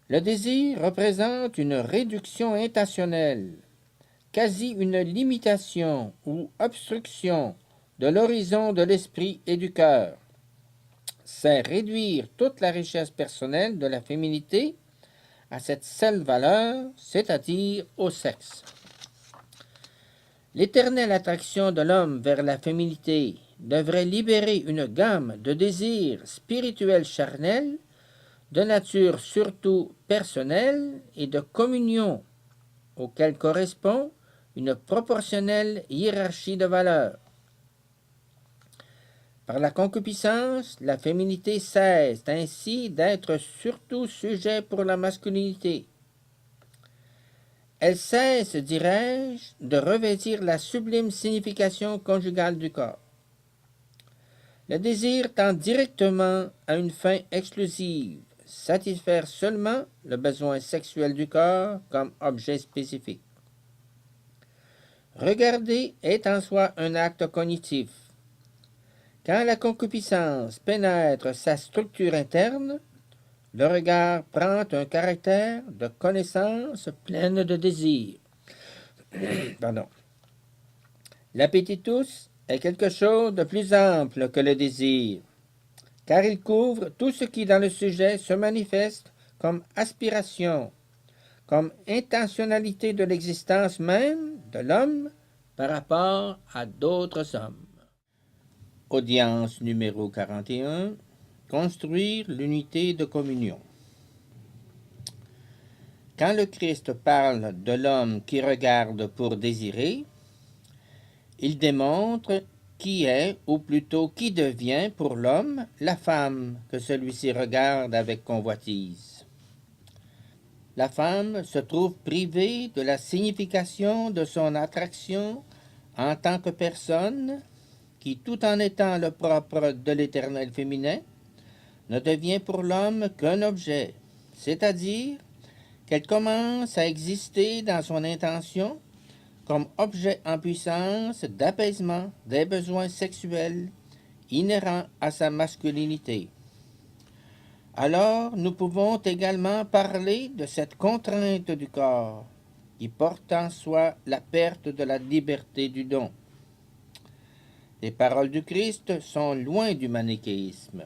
Le désir représente une réduction intentionnelle, quasi une limitation ou obstruction de l'horizon de l'esprit et du cœur. C'est réduire toute la richesse personnelle de la féminité à cette seule valeur, c'est-à-dire au sexe. L'éternelle attraction de l'homme vers la féminité devrait libérer une gamme de désirs spirituels charnels, de nature surtout personnelle et de communion, auquel correspond une proportionnelle hiérarchie de valeurs. Par la concupiscence, la féminité cesse ainsi d'être surtout sujet pour la masculinité. Elle cesse, dirais-je, de revêtir la sublime signification conjugale du corps. Le désir tend directement à une fin exclusive, satisfaire seulement le besoin sexuel du corps comme objet spécifique. Regarder est en soi un acte cognitif. Quand la concupiscence pénètre sa structure interne, le regard prend un caractère de connaissance pleine de désir. Pardon. L'appétitus est quelque chose de plus ample que le désir, car il couvre tout ce qui dans le sujet se manifeste comme aspiration, comme intentionnalité de l'existence même de l'homme par rapport à d'autres hommes. Audience numéro 41. Construire l'unité de communion. Quand le Christ parle de l'homme qui regarde pour désirer, il démontre qui est, ou plutôt qui devient pour l'homme, la femme que celui-ci regarde avec convoitise. La femme se trouve privée de la signification de son attraction en tant que personne qui, tout en étant le propre de l'éternel féminin, ne devient pour l'homme qu'un objet, c'est-à-dire qu'elle commence à exister dans son intention comme objet en puissance d'apaisement des besoins sexuels inhérents à sa masculinité. Alors, nous pouvons également parler de cette contrainte du corps qui porte en soi la perte de la liberté du don. Les paroles du Christ sont loin du manichéisme.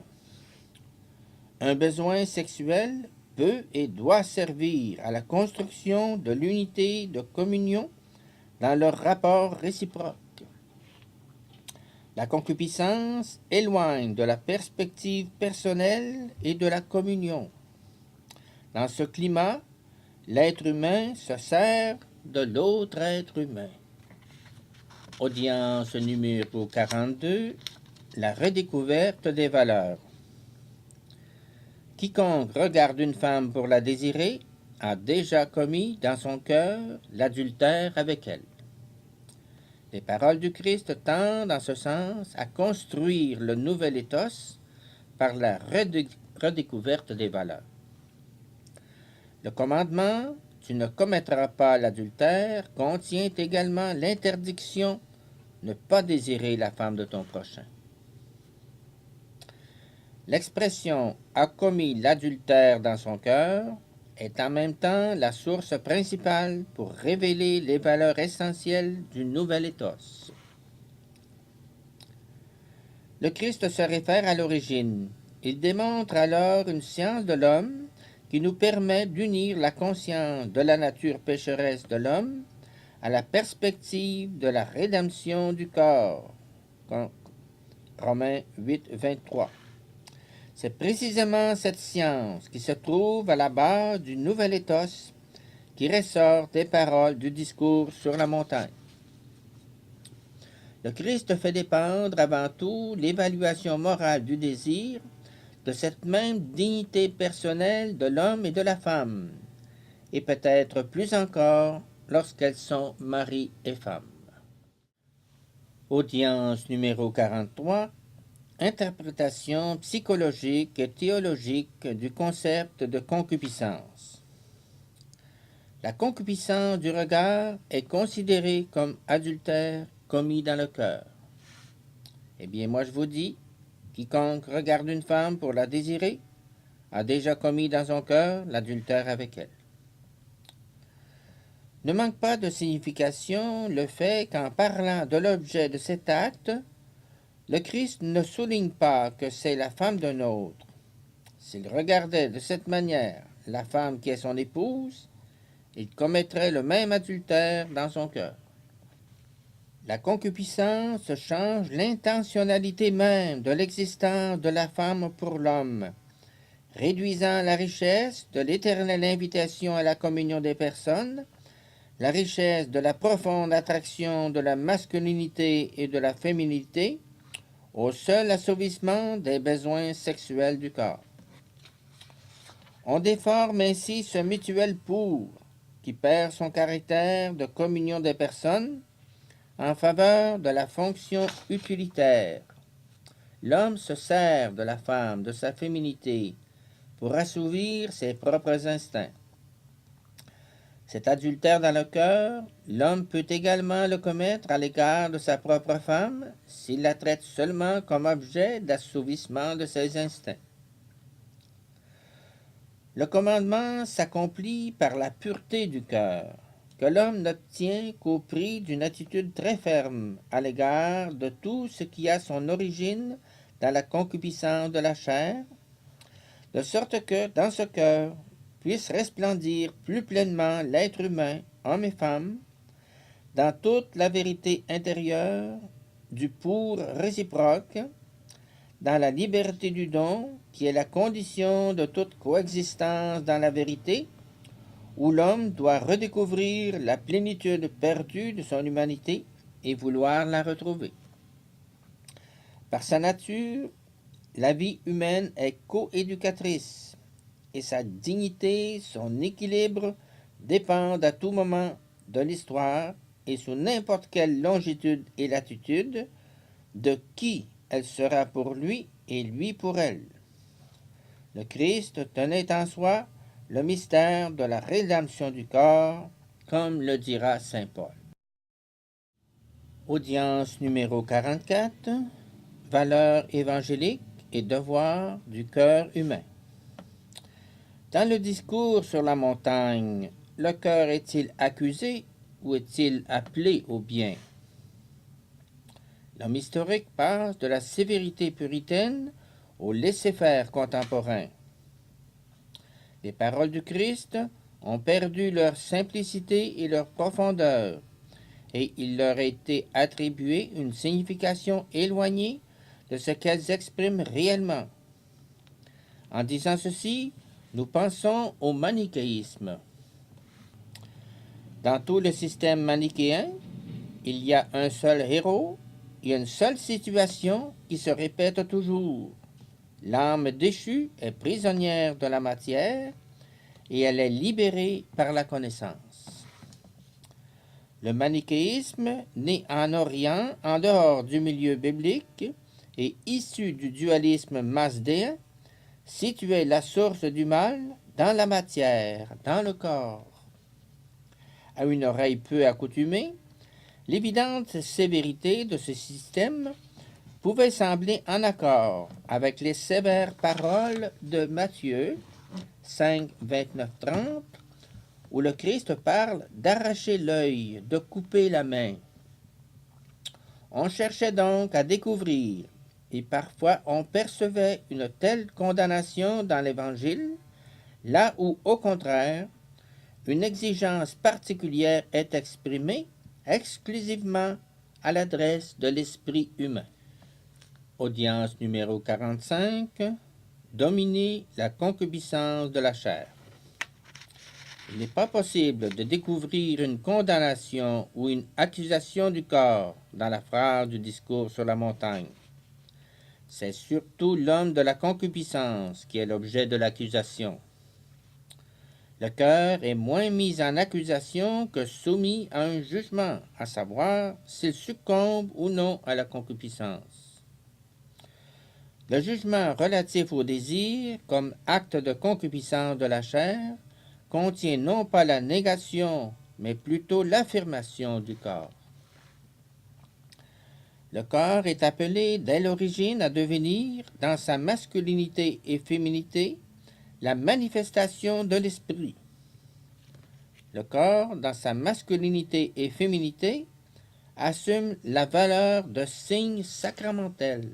Un besoin sexuel peut et doit servir à la construction de l'unité de communion dans leur rapport réciproque. La concupiscence éloigne de la perspective personnelle et de la communion. Dans ce climat, l'être humain se sert de l'autre être humain. Audience numéro 42. La redécouverte des valeurs. Quiconque regarde une femme pour la désirer a déjà commis dans son cœur l'adultère avec elle. Les paroles du Christ tendent en ce sens à construire le nouvel éthos par la redécouverte des valeurs. Le commandement « Tu ne commettras pas l'adultère » contient également l'interdiction « Ne pas désirer la femme de ton prochain ». L'expression « a commis l'adultère dans son cœur » est en même temps la source principale pour révéler les valeurs essentielles du nouvel éthos. Le Christ se réfère à l'origine. Il démontre alors une science de l'homme qui nous permet d'unir la conscience de la nature pécheresse de l'homme à la perspective de la rédemption du corps. Romains 8, 23. C'est précisément cette science qui se trouve à la base du nouvel éthos qui ressort des paroles du discours sur la montagne. Le Christ fait dépendre avant tout l'évaluation morale du désir de cette même dignité personnelle de l'homme et de la femme, et peut-être plus encore lorsqu'elles sont mari et femme. Audience numéro 43. Interprétation psychologique et théologique du concept de concupiscence. La concupiscence du regard est considérée comme adultère commis dans le cœur. Eh bien, moi je vous dis, quiconque regarde une femme pour la désirer a déjà commis dans son cœur l'adultère avec elle. Ne manque pas de signification le fait qu'en parlant de l'objet de cet acte, le Christ ne souligne pas que c'est la femme d'un autre. S'il regardait de cette manière la femme qui est son épouse, il commettrait le même adultère dans son cœur. La concupiscence change l'intentionnalité même de l'existence de la femme pour l'homme, réduisant la richesse de l'éternelle invitation à la communion des personnes, la richesse de la profonde attraction de la masculinité et de la féminité, au seul assouvissement des besoins sexuels du corps. On déforme ainsi ce mutuel pour, qui perd son caractère de communion des personnes, en faveur de la fonction utilitaire. L'homme se sert de la femme, de sa féminité, pour assouvir ses propres instincts. Cet adultère dans le cœur, l'homme peut également le commettre à l'égard de sa propre femme s'il la traite seulement comme objet d'assouvissement de ses instincts. Le commandement s'accomplit par la pureté du cœur, que l'homme n'obtient qu'au prix d'une attitude très ferme à l'égard de tout ce qui a son origine dans la concupiscence de la chair, de sorte que, dans ce cœur, puisse resplendir plus pleinement l'être humain, homme et femme, dans toute la vérité intérieure du pour réciproque, dans la liberté du don, qui est la condition de toute coexistence dans la vérité, où l'homme doit redécouvrir la plénitude perdue de son humanité et vouloir la retrouver. Par sa nature, la vie humaine est coéducatrice, et sa dignité, son équilibre dépendent à tout moment de l'histoire et sous n'importe quelle longitude et latitude de qui elle sera pour lui et lui pour elle. Le Christ tenait en soi le mystère de la rédemption du corps, comme le dira saint Paul. Audience numéro 44. Valeurs évangéliques et devoirs du cœur humain. Dans le discours sur la montagne, le cœur est-il accusé ou est-il appelé au bien? L'homme historique passe de la sévérité puritaine au laisser-faire contemporain. Les paroles du Christ ont perdu leur simplicité et leur profondeur, et il leur a été attribué une signification éloignée de ce qu'elles expriment réellement. En disant ceci, nous pensons au manichéisme. Dans tout le système manichéen, il y a un seul héros et une seule situation qui se répète toujours. L'âme déchue est prisonnière de la matière et elle est libérée par la connaissance. Le manichéisme, né en Orient, en dehors du milieu biblique et issu du dualisme masdéen, situait la source du mal dans la matière, dans le corps. À une oreille peu accoutumée, l'évidente sévérité de ce système pouvait sembler en accord avec les sévères paroles de Matthieu 5, 29-30, où le Christ parle d'arracher l'œil, de couper la main. On cherchait donc à découvrir, et parfois on percevait une telle condamnation dans l'Évangile, là où, au contraire, une exigence particulière est exprimée exclusivement à l'adresse de l'esprit humain. Audience numéro 45. Dominer la concupiscence de la chair. Il n'est pas possible de découvrir une condamnation ou une accusation du corps dans la phrase du discours sur la montagne. C'est surtout l'homme de la concupiscence qui est l'objet de l'accusation. Le cœur est moins mis en accusation que soumis à un jugement, à savoir s'il succombe ou non à la concupiscence. Le jugement relatif au désir, comme acte de concupiscence de la chair, contient non pas la négation, mais plutôt l'affirmation du corps. Le corps est appelé dès l'origine à devenir, dans sa masculinité et féminité, la manifestation de l'esprit. Le corps, dans sa masculinité et féminité, assume la valeur de signe sacramentel.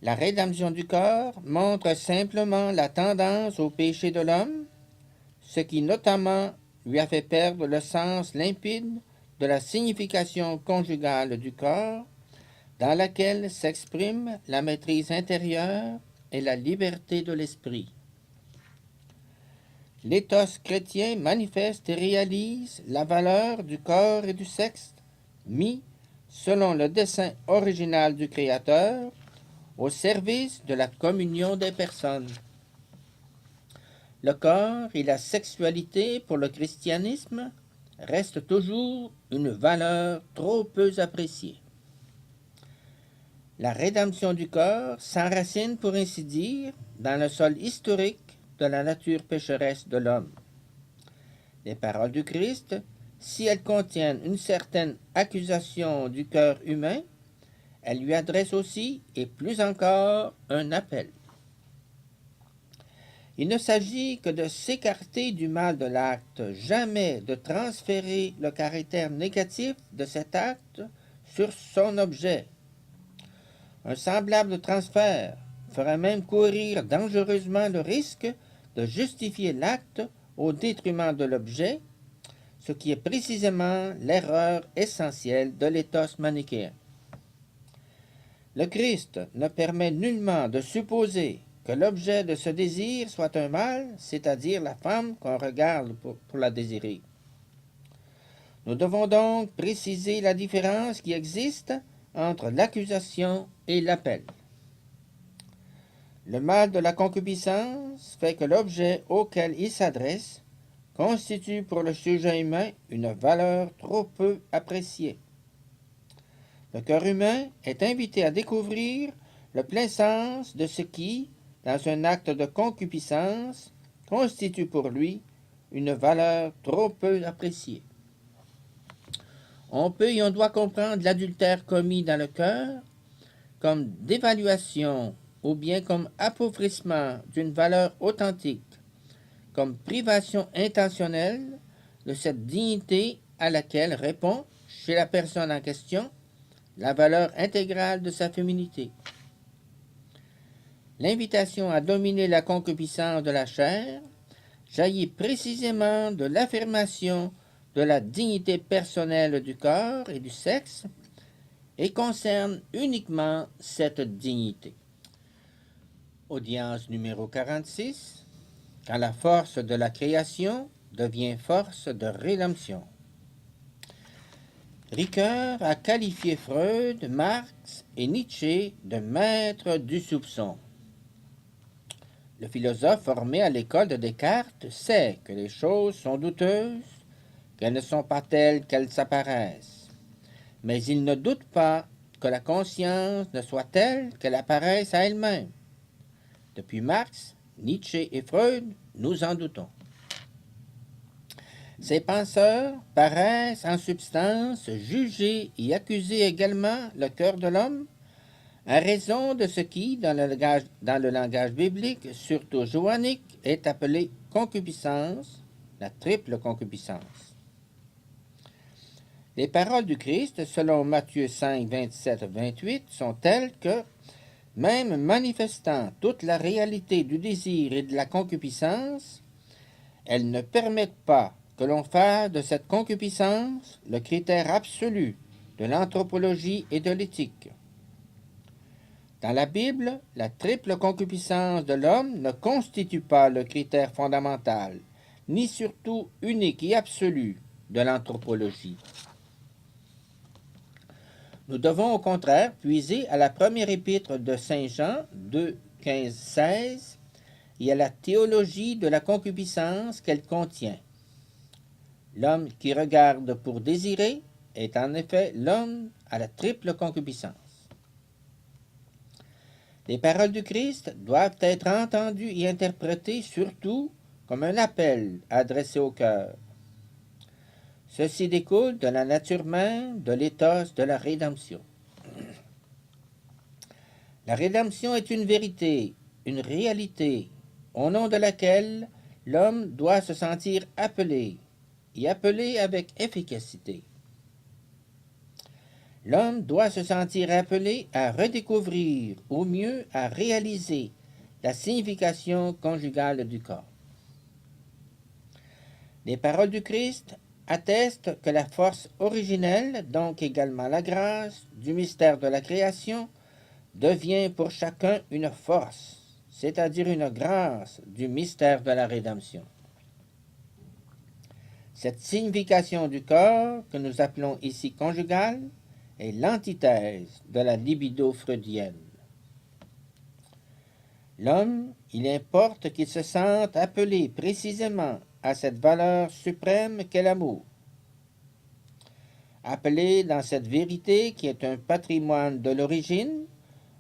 La rédemption du corps montre simplement la tendance au péché de l'homme, ce qui notamment lui a fait perdre le sens limpide de la signification conjugale du corps, dans laquelle s'exprime la maîtrise intérieure et la liberté de l'esprit. L'éthos chrétien manifeste et réalise la valeur du corps et du sexe, mis, selon le dessein original du Créateur, au service de la communion des personnes. Le corps et la sexualité pour le christianisme restent toujours une valeur trop peu appréciée. La rédemption du corps s'enracine, pour ainsi dire, dans le sol historique de la nature pécheresse de l'homme. Les paroles du Christ, si elles contiennent une certaine accusation du cœur humain, elles lui adressent aussi, et plus encore, un appel. Il ne s'agit que de s'écarter du mal de l'acte, jamais de transférer le caractère négatif de cet acte sur son objet. Un semblable transfert ferait même courir dangereusement le risque de justifier l'acte au détriment de l'objet, ce qui est précisément l'erreur essentielle de l'éthos manichéen. Le Christ ne permet nullement de supposer que l'objet de ce désir soit un mâle, c'est-à-dire la femme qu'on regarde pour la désirer. Nous devons donc préciser la différence qui existe entre l'accusation et l'appel. Le mal de la concupiscence fait que l'objet auquel il s'adresse constitue pour le sujet humain une valeur trop peu appréciée. Le cœur humain est invité à découvrir le plein sens de ce qui, dans un acte de concupiscence, constitue pour lui une valeur trop peu appréciée. On peut et on doit comprendre l'adultère commis dans le cœur comme dévaluation ou bien comme appauvrissement d'une valeur authentique, comme privation intentionnelle de cette dignité à laquelle répond, chez la personne en question, la valeur intégrale de sa féminité. L'invitation à dominer la concupiscence de la chair jaillit précisément de l'affirmation de la dignité personnelle du corps et du sexe et concerne uniquement cette dignité. Audience numéro 46. Quand la force de la création devient force de rédemption. Ricoeur a qualifié Freud, Marx et Nietzsche de maîtres du soupçon. Le philosophe formé à l'école de Descartes sait que les choses sont douteuses, qu'elles ne sont pas telles qu'elles s'apparaissent. Mais il ne doute pas que la conscience ne soit telle qu'elle apparaisse à elle-même. Depuis Marx, Nietzsche et Freud, nous en doutons. Ces penseurs paraissent en substance juger et accuser également le cœur de l'homme à raison de ce qui, dans le langage biblique, surtout johannique, est appelé concupiscence, la triple concupiscence. Les paroles du Christ, selon Matthieu 5, 27, 28, sont telles que, même manifestant toute la réalité du désir et de la concupiscence, elles ne permettent pas que l'on fasse de cette concupiscence le critère absolu de l'anthropologie et de l'éthique. Dans la Bible, la triple concupiscence de l'homme ne constitue pas le critère fondamental, ni surtout unique et absolu de l'anthropologie. Nous devons au contraire puiser à la première épître de Saint Jean 2, 15, 16 et à la théologie de la concupiscence qu'elle contient. L'homme qui regarde pour désirer est en effet l'homme à la triple concupiscence. Les paroles du Christ doivent être entendues et interprétées surtout comme un appel adressé au cœur. Ceci découle de la nature même de l'éthos de la rédemption. La rédemption est une vérité, une réalité, au nom de laquelle l'homme doit se sentir appelé, et appelé avec efficacité. L'homme doit se sentir appelé à redécouvrir, ou mieux à réaliser, la signification conjugale du corps. Les paroles du Christ attestent que la force originelle, donc également la grâce, du mystère de la création, devient pour chacun une force, c'est-à-dire une grâce du mystère de la rédemption. Cette signification du corps, que nous appelons ici conjugale, est l'antithèse de la libido freudienne. L'homme, il importe qu'il se sente appelé précisément à cette valeur suprême qu'est l'amour. Appelé dans cette vérité qui est un patrimoine de l'origine,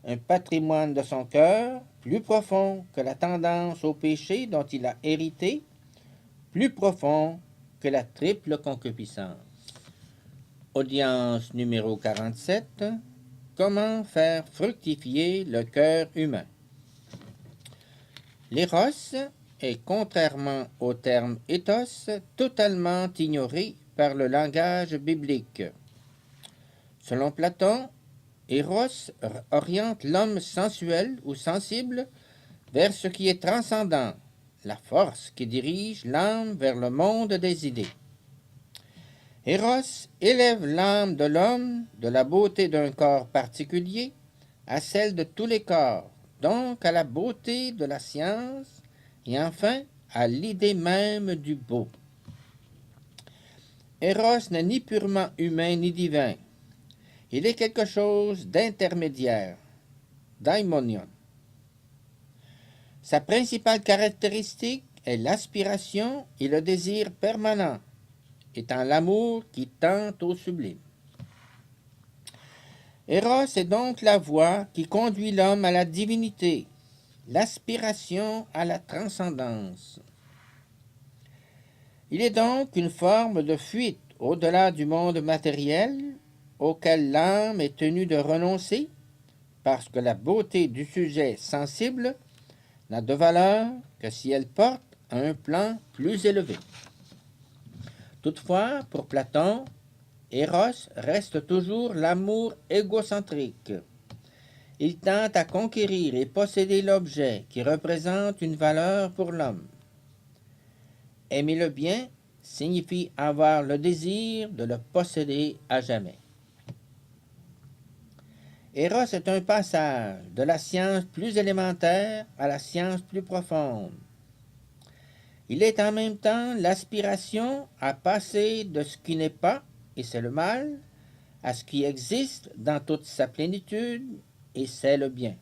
un patrimoine de son cœur, plus profond que la tendance au péché dont il a hérité, plus profond que la triple concupiscence. Audience numéro 47. Comment faire fructifier le cœur humain? L'éros est, contrairement au terme ethos, totalement ignoré par le langage biblique. Selon Platon, Eros oriente l'homme sensuel ou sensible vers ce qui est transcendant, la force qui dirige l'âme vers le monde des idées. Eros élève l'âme de l'homme de la beauté d'un corps particulier à celle de tous les corps, donc à la beauté de la science et enfin à l'idée même du beau. Eros n'est ni purement humain ni divin. Il est quelque chose d'intermédiaire, daimonion. Sa principale caractéristique est l'aspiration et le désir permanent, étant l'amour qui tend au sublime. Eros est donc la voie qui conduit l'homme à la divinité, l'aspiration à la transcendance. Il est donc une forme de fuite au-delà du monde matériel auquel l'âme est tenue de renoncer parce que la beauté du sujet sensible n'a de valeur que si elle porte à un plan plus élevé. Toutefois, pour Platon, Eros reste toujours l'amour égocentrique. Il tente à conquérir et posséder l'objet qui représente une valeur pour l'homme. Aimer le bien signifie avoir le désir de le posséder à jamais. Eros est un passage de la science plus élémentaire à la science plus profonde. Il est en même temps l'aspiration à passer de ce qui n'est pas, et c'est le mal, à ce qui existe dans toute sa plénitude, et c'est le bien.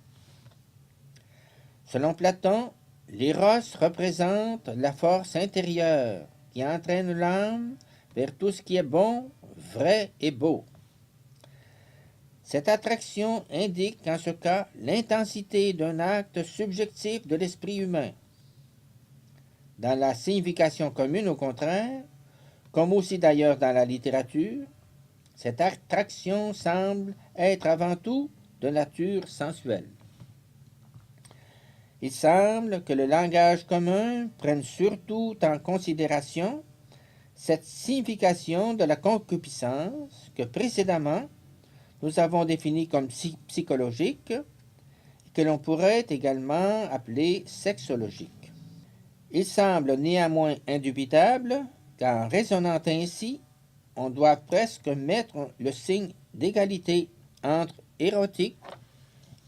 Selon Platon, l'éros représente la force intérieure qui entraîne l'âme vers tout ce qui est bon, vrai et beau. Cette attraction indique en ce cas l'intensité d'un acte subjectif de l'esprit humain. Dans la signification commune, au contraire, comme aussi d'ailleurs dans la littérature, cette attraction semble être avant tout de nature sensuelle. Il semble que le langage commun prenne surtout en considération cette signification de la concupiscence que précédemment nous avons définie comme psychologique et que l'on pourrait également appeler sexologique. Il semble néanmoins indubitable qu'en raisonnant ainsi, on doit presque mettre le signe d'égalité entre érotique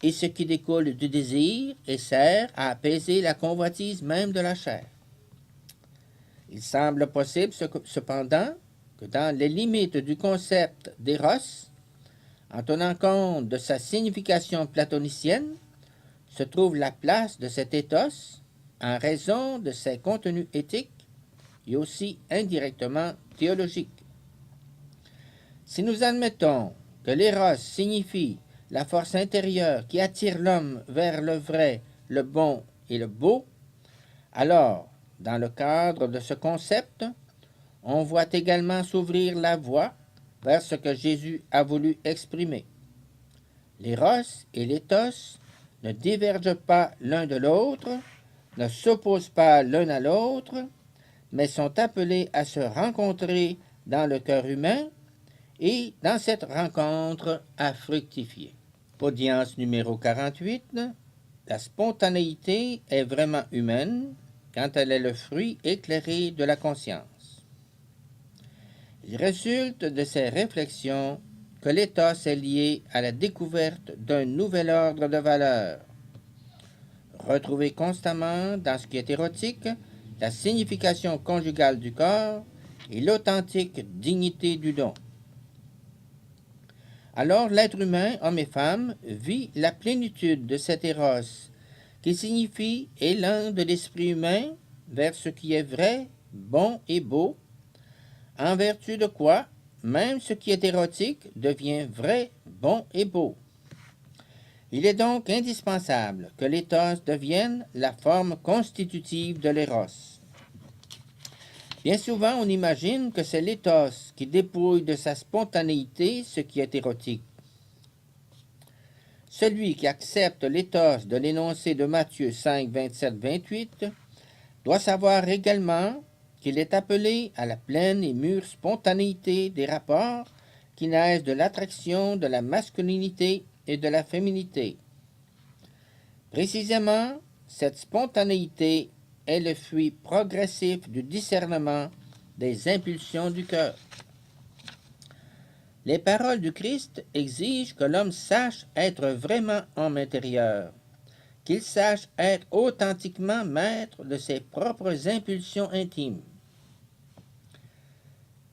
est ce qui découle du désir et sert à apaiser la convoitise même de la chair. Il semble possible cependant que dans les limites du concept d'éros, en tenant compte de sa signification platonicienne, se trouve la place de cet ethos en raison de ses contenus éthiques et aussi indirectement théologiques. Si nous admettons que l'éros signifie la force intérieure qui attire l'homme vers le vrai, le bon et le beau, alors, dans le cadre de ce concept, on voit également s'ouvrir la voie vers ce que Jésus a voulu exprimer. L'éros et l'éthos ne divergent pas l'un de l'autre, ne s'opposent pas l'un à l'autre, mais sont appelés à se rencontrer dans le cœur humain et, dans cette rencontre, à fructifier. Audience numéro 48. La spontanéité est vraiment humaine quand elle est le fruit éclairé de la conscience. Il résulte de ces réflexions que l'éthos est lié à la découverte d'un nouvel ordre de valeurs. Retrouver constamment dans ce qui est érotique la signification conjugale du corps et l'authentique dignité du don. Alors l'être humain, homme et femme, vit la plénitude de cet éros, qui signifie élan de l'esprit humain vers ce qui est vrai, bon et beau, en vertu de quoi même ce qui est érotique devient vrai, bon et beau. Il est donc indispensable que l'éthos devienne la forme constitutive de l'éros. Bien souvent, on imagine que c'est l'éthos qui dépouille de sa spontanéité ce qui est érotique. Celui qui accepte l'éthos de l'énoncé de Matthieu 5, 27, 28 doit savoir également qu'il est appelé à la pleine et mûre spontanéité des rapports qui naissent de l'attraction de la masculinité et de la féminité. Précisément, cette spontanéité est le fruit progressif du discernement des impulsions du cœur. Les paroles du Christ exigent que l'homme sache être vraiment homme intérieur, qu'il sache être authentiquement maître de ses propres impulsions intimes.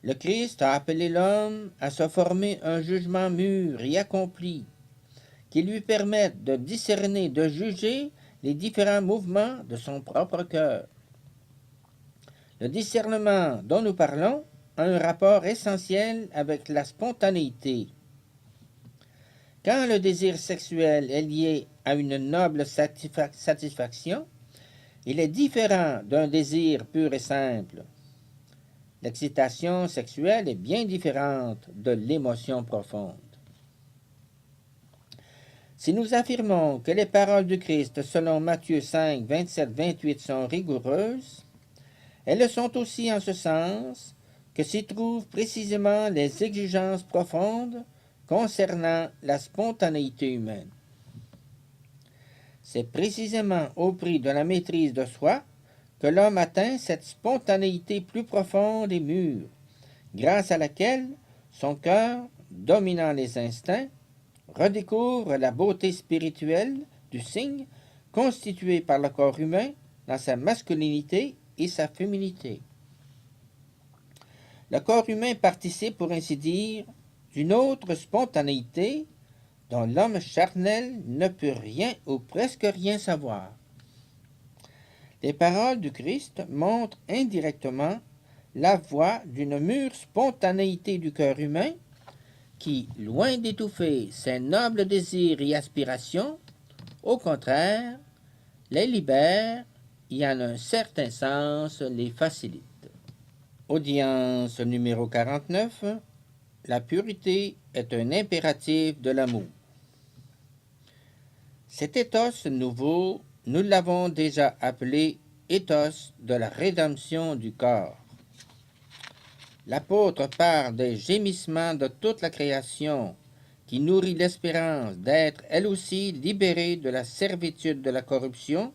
Le Christ a appelé l'homme à se former un jugement mûr et accompli, qui lui permette de discerner, de juger les différents mouvements de son propre cœur. Le discernement dont nous parlons a un rapport essentiel avec la spontanéité. Quand le désir sexuel est lié à une noble satisfaction, il est différent d'un désir pur et simple. L'excitation sexuelle est bien différente de l'émotion profonde. Si nous affirmons que les paroles du Christ selon Matthieu 5, 27, 28 sont rigoureuses, elles le sont aussi en ce sens que s'y trouvent précisément les exigences profondes concernant la spontanéité humaine. C'est précisément au prix de la maîtrise de soi que l'homme atteint cette spontanéité plus profonde et mûre, grâce à laquelle son cœur, dominant les instincts, redécouvre la beauté spirituelle du signe constitué par le corps humain dans sa masculinité et sa féminité. Le corps humain participe, pour ainsi dire, d'une autre spontanéité dont l'homme charnel ne peut rien ou presque rien savoir. Les paroles du Christ montrent indirectement la voie d'une mûre spontanéité du cœur humain qui, loin d'étouffer ses nobles désirs et aspirations, au contraire, les libère et en un certain sens les facilite. Audience numéro 49. La pureté est un impératif de l'amour. Cet éthos nouveau, nous l'avons déjà appelé éthos de la rédemption du corps. L'apôtre parle des gémissements de toute la création qui nourrit l'espérance d'être elle aussi libérée de la servitude de la corruption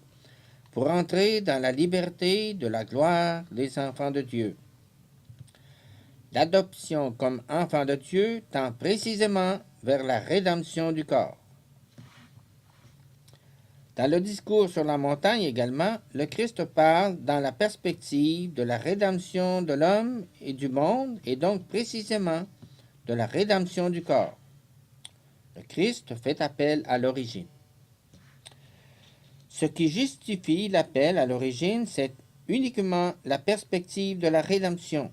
pour entrer dans la liberté de la gloire des enfants de Dieu. L'adoption comme enfant de Dieu tend précisément vers la rédemption du corps. Dans le discours sur la montagne également, le Christ parle dans la perspective de la rédemption de l'homme et du monde, et donc précisément de la rédemption du corps. Le Christ fait appel à l'origine. Ce qui justifie l'appel à l'origine, c'est uniquement la perspective de la rédemption.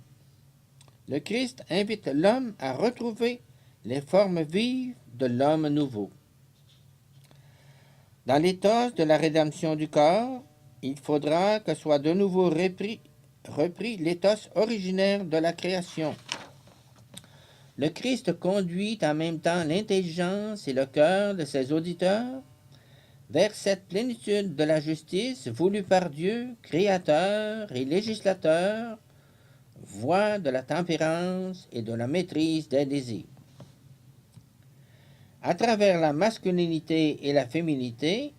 Le Christ invite l'homme à retrouver les formes vives de l'homme nouveau. Dans l'éthos de la rédemption du corps, il faudra que soit de nouveau repris l'éthos originaire de la création. Le Christ conduit en même temps l'intelligence et le cœur de ses auditeurs vers cette plénitude de la justice voulue par Dieu, créateur et législateur, voie de la tempérance et de la maîtrise des désirs. À travers la masculinité et la féminité,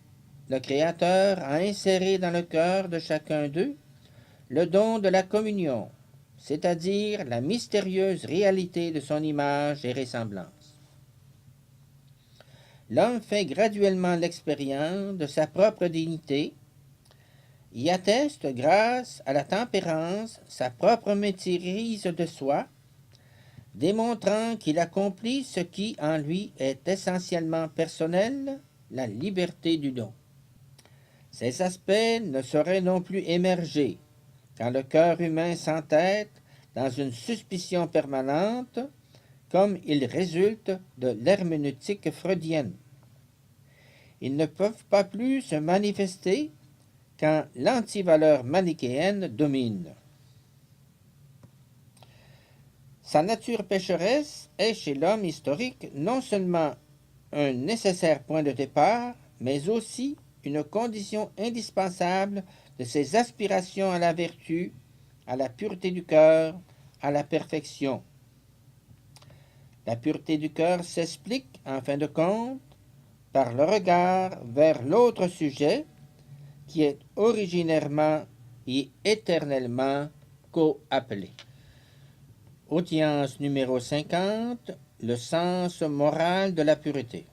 le Créateur a inséré dans le cœur de chacun d'eux le don de la communion, c'est-à-dire la mystérieuse réalité de son image et ressemblance. L'homme fait graduellement l'expérience de sa propre dignité, y atteste grâce à la tempérance sa propre maîtrise de soi, démontrant qu'il accomplit ce qui en lui est essentiellement personnel, la liberté du don. Ces aspects ne sauraient non plus émerger quand le cœur humain s'entête dans une suspicion permanente, comme il résulte de l'herméneutique freudienne. Ils ne peuvent pas plus se manifester quand l'antivaleur manichéenne domine. Sa nature pécheresse est chez l'homme historique non seulement un nécessaire point de départ, mais aussi une condition indispensable de ses aspirations à la vertu, à la pureté du cœur, à la perfection. La pureté du cœur s'explique, en fin de compte, par le regard vers l'autre sujet qui est originairement et éternellement co-appelé. Audience numéro 50, le sens moral de la pureté.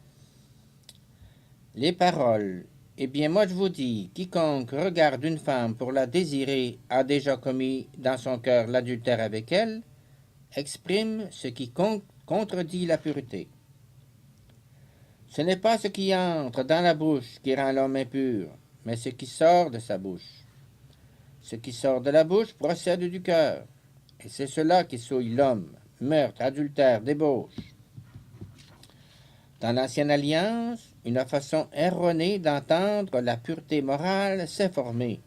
Les paroles. Eh bien, moi je vous dis, quiconque regarde une femme pour la désirer a déjà commis dans son cœur l'adultère avec elle, exprime ce qui contredit la pureté. Ce n'est pas ce qui entre dans la bouche qui rend l'homme impur, mais ce qui sort de sa bouche. Ce qui sort de la bouche procède du cœur, et c'est cela qui souille l'homme, meurtre, adultère, débauche. Dans l'Ancienne Alliance, une façon erronée d'entendre la pureté morale s'est formée.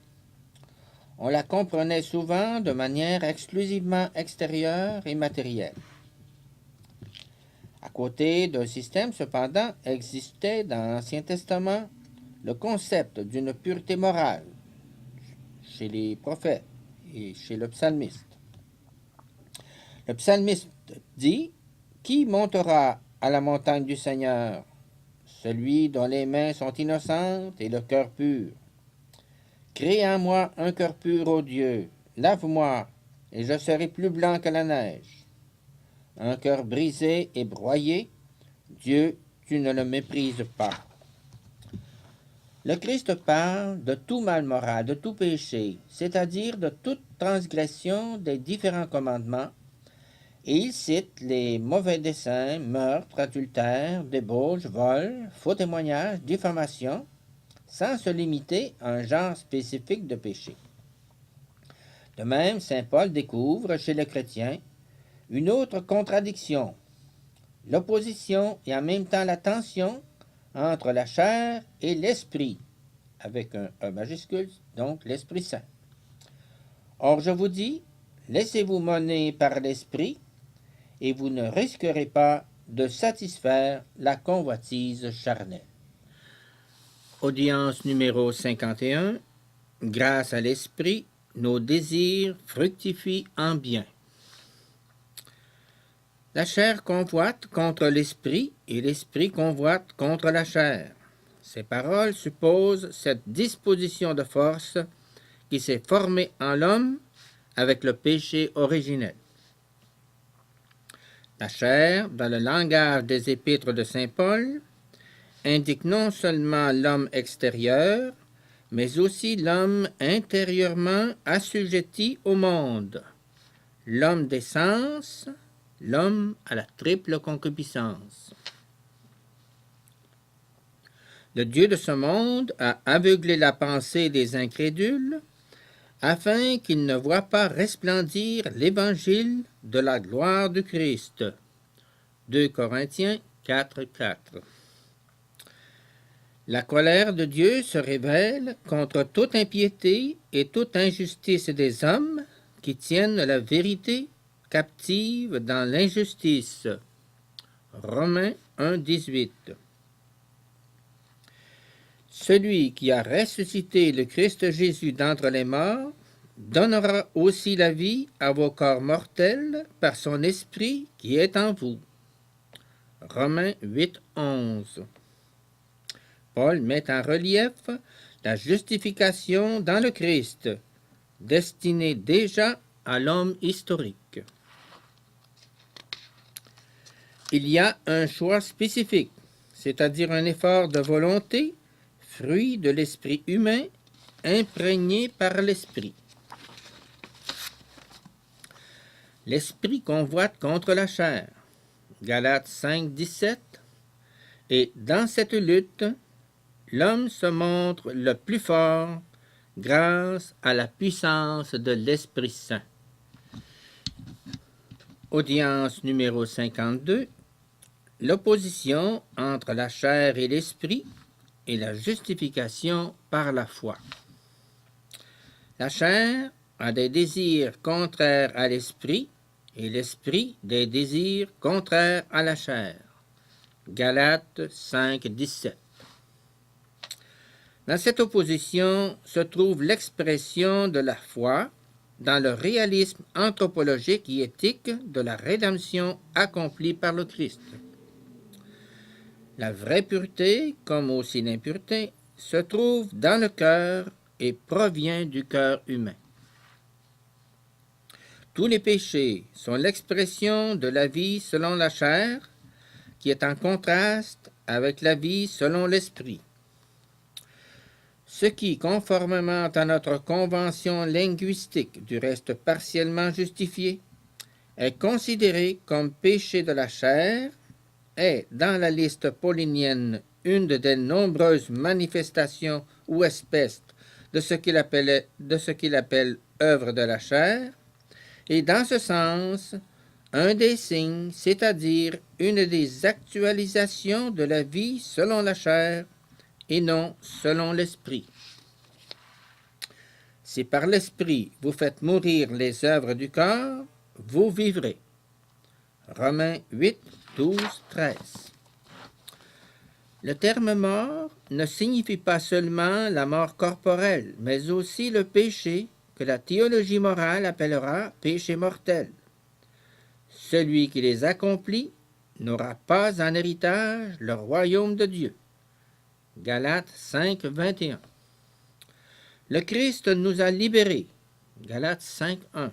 On la comprenait souvent de manière exclusivement extérieure et matérielle. À côté d'un système, cependant, existait dans l'Ancien Testament le concept d'une pureté morale chez les prophètes et chez le psalmiste. Le psalmiste dit « Qui montera à la montagne du Seigneur? Celui dont les mains sont innocentes et le cœur pur. Crée en moi un cœur pur, ô Dieu, lave-moi, et je serai plus blanc que la neige. Un cœur brisé et broyé, Dieu, tu ne le méprises pas. » Le Christ parle de tout mal moral, de tout péché, c'est-à-dire de toute transgression des différents commandements, et il cite les mauvais desseins, meurtres, adultères, débauches, vols, faux témoignages, diffamation, sans se limiter à un genre spécifique de péché. De même, saint Paul découvre chez le chrétien une autre contradiction, l'opposition et en même temps la tension entre la chair et l'esprit, avec un E majuscule, donc l'Esprit Saint. Or, je vous dis, laissez-vous mener par l'Esprit, et vous ne risquerez pas de satisfaire la convoitise charnelle. Audience numéro 51. Grâce à l'Esprit, nos désirs fructifient en bien. La chair convoite contre l'Esprit, et l'Esprit convoite contre la chair. Ces paroles supposent cette disposition de force qui s'est formée en l'homme avec le péché originel. La chair, dans le langage des épîtres de saint Paul, indique non seulement l'homme extérieur, mais aussi l'homme intérieurement assujetti au monde, l'homme des sens, l'homme à la triple concupiscence. Le Dieu de ce monde a aveuglé la pensée des incrédules afin qu'ils ne voient pas resplendir l'évangile de la gloire du Christ. 2 Corinthiens 4:4. La colère de Dieu se révèle contre toute impiété et toute injustice des hommes qui tiennent la vérité captive dans l'injustice. Romains 1:18. Celui qui a ressuscité le Christ Jésus d'entre les morts donnera aussi la vie à vos corps mortels par son esprit qui est en vous. Romains 8:11. Paul met en relief la justification dans le Christ, destinée déjà à l'homme historique. Il y a un choix spécifique, c'est-à-dire un effort de volonté, fruit de l'esprit humain, imprégné par l'esprit. L'esprit convoite contre la chair. Galates 5:17. Et dans cette lutte, l'homme se montre le plus fort grâce à la puissance de l'Esprit Saint. Audience numéro 52. L'opposition entre la chair et l'esprit et la justification par la foi. La chair a des désirs contraires à l'esprit et l'esprit des désirs contraires à la chair. Galates 5:17. Dans cette opposition se trouve l'expression de la foi dans le réalisme anthropologique et éthique de la rédemption accomplie par le Christ. La vraie pureté, comme aussi l'impureté, se trouve dans le cœur et provient du cœur humain. Tous les péchés sont l'expression de la vie selon la chair, qui est en contraste avec la vie selon l'esprit. Ce qui, conformément à notre convention linguistique, du reste partiellement justifiée, est considéré comme péché de la chair, est, dans la liste paulinienne, une des nombreuses manifestations ou espèces de ce qu'il appelle œuvre de la chair, et dans ce sens, un des signes, c'est-à-dire une des actualisations de la vie selon la chair et non selon l'esprit. Si par l'esprit vous faites mourir les œuvres du corps, vous vivrez. Romains 8, 12, 13. Le terme mort ne signifie pas seulement la mort corporelle, mais aussi le péché que la théologie morale appellera péché mortel. Celui qui les accomplit n'aura pas en héritage le royaume de Dieu. Galates 5, 21. Le Christ nous a libérés. Galates 5, 1.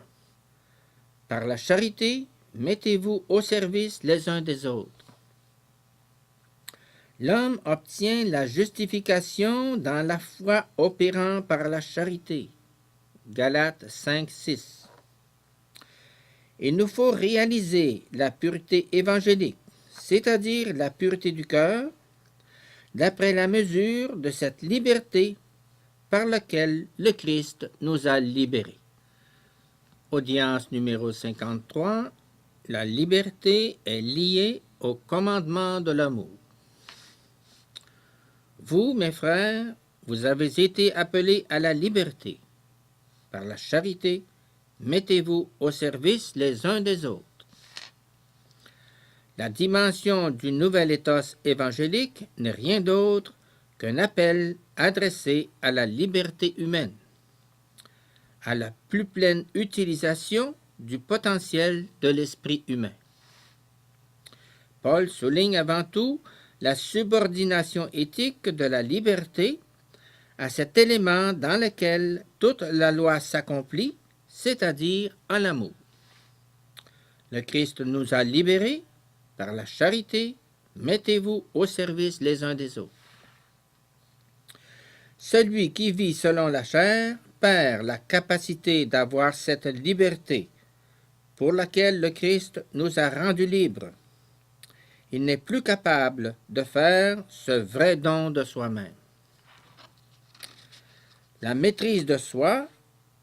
Par la charité, mettez-vous au service les uns des autres. L'homme obtient la justification dans la foi opérant par la charité. Galates 5, 6. Il nous faut réaliser la pureté évangélique, c'est-à-dire la pureté du cœur, d'après la mesure de cette liberté par laquelle le Christ nous a libérés. Audience numéro 53. La liberté est liée au commandement de l'amour. Vous, mes frères, vous avez été appelés à la liberté. Par la charité, mettez-vous au service les uns des autres. La dimension du nouvel ethos évangélique n'est rien d'autre qu'un appel adressé à la liberté humaine, à la plus pleine utilisation du potentiel de l'esprit humain. Paul souligne avant tout la subordination éthique de la liberté à cet élément dans lequel toute la loi s'accomplit, c'est-à-dire en l'amour. Le Christ nous a libérés par la charité, Mettez-vous au service les uns des autres. Celui qui vit selon la chair perd la capacité d'avoir cette liberté pour laquelle le Christ nous a rendus libres. Il n'est plus capable de faire ce vrai don de soi-même. La maîtrise de soi,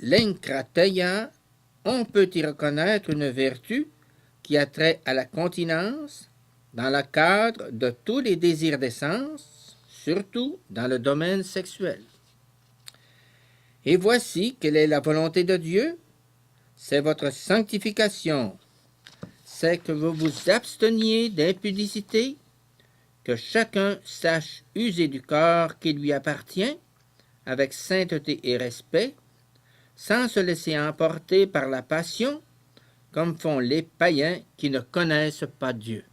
l'enkrateia, on peut y reconnaître une vertu qui a trait à la continence dans le cadre de tous les désirs d'essence, surtout dans le domaine sexuel. Et voici quelle est la volonté de Dieu, c'est votre sanctification, c'est que vous vous absteniez d'impudicité, que chacun sache user du corps qui lui appartient, avec sainteté et respect, sans se laisser emporter par la passion, comme font les païens qui ne connaissent pas Dieu.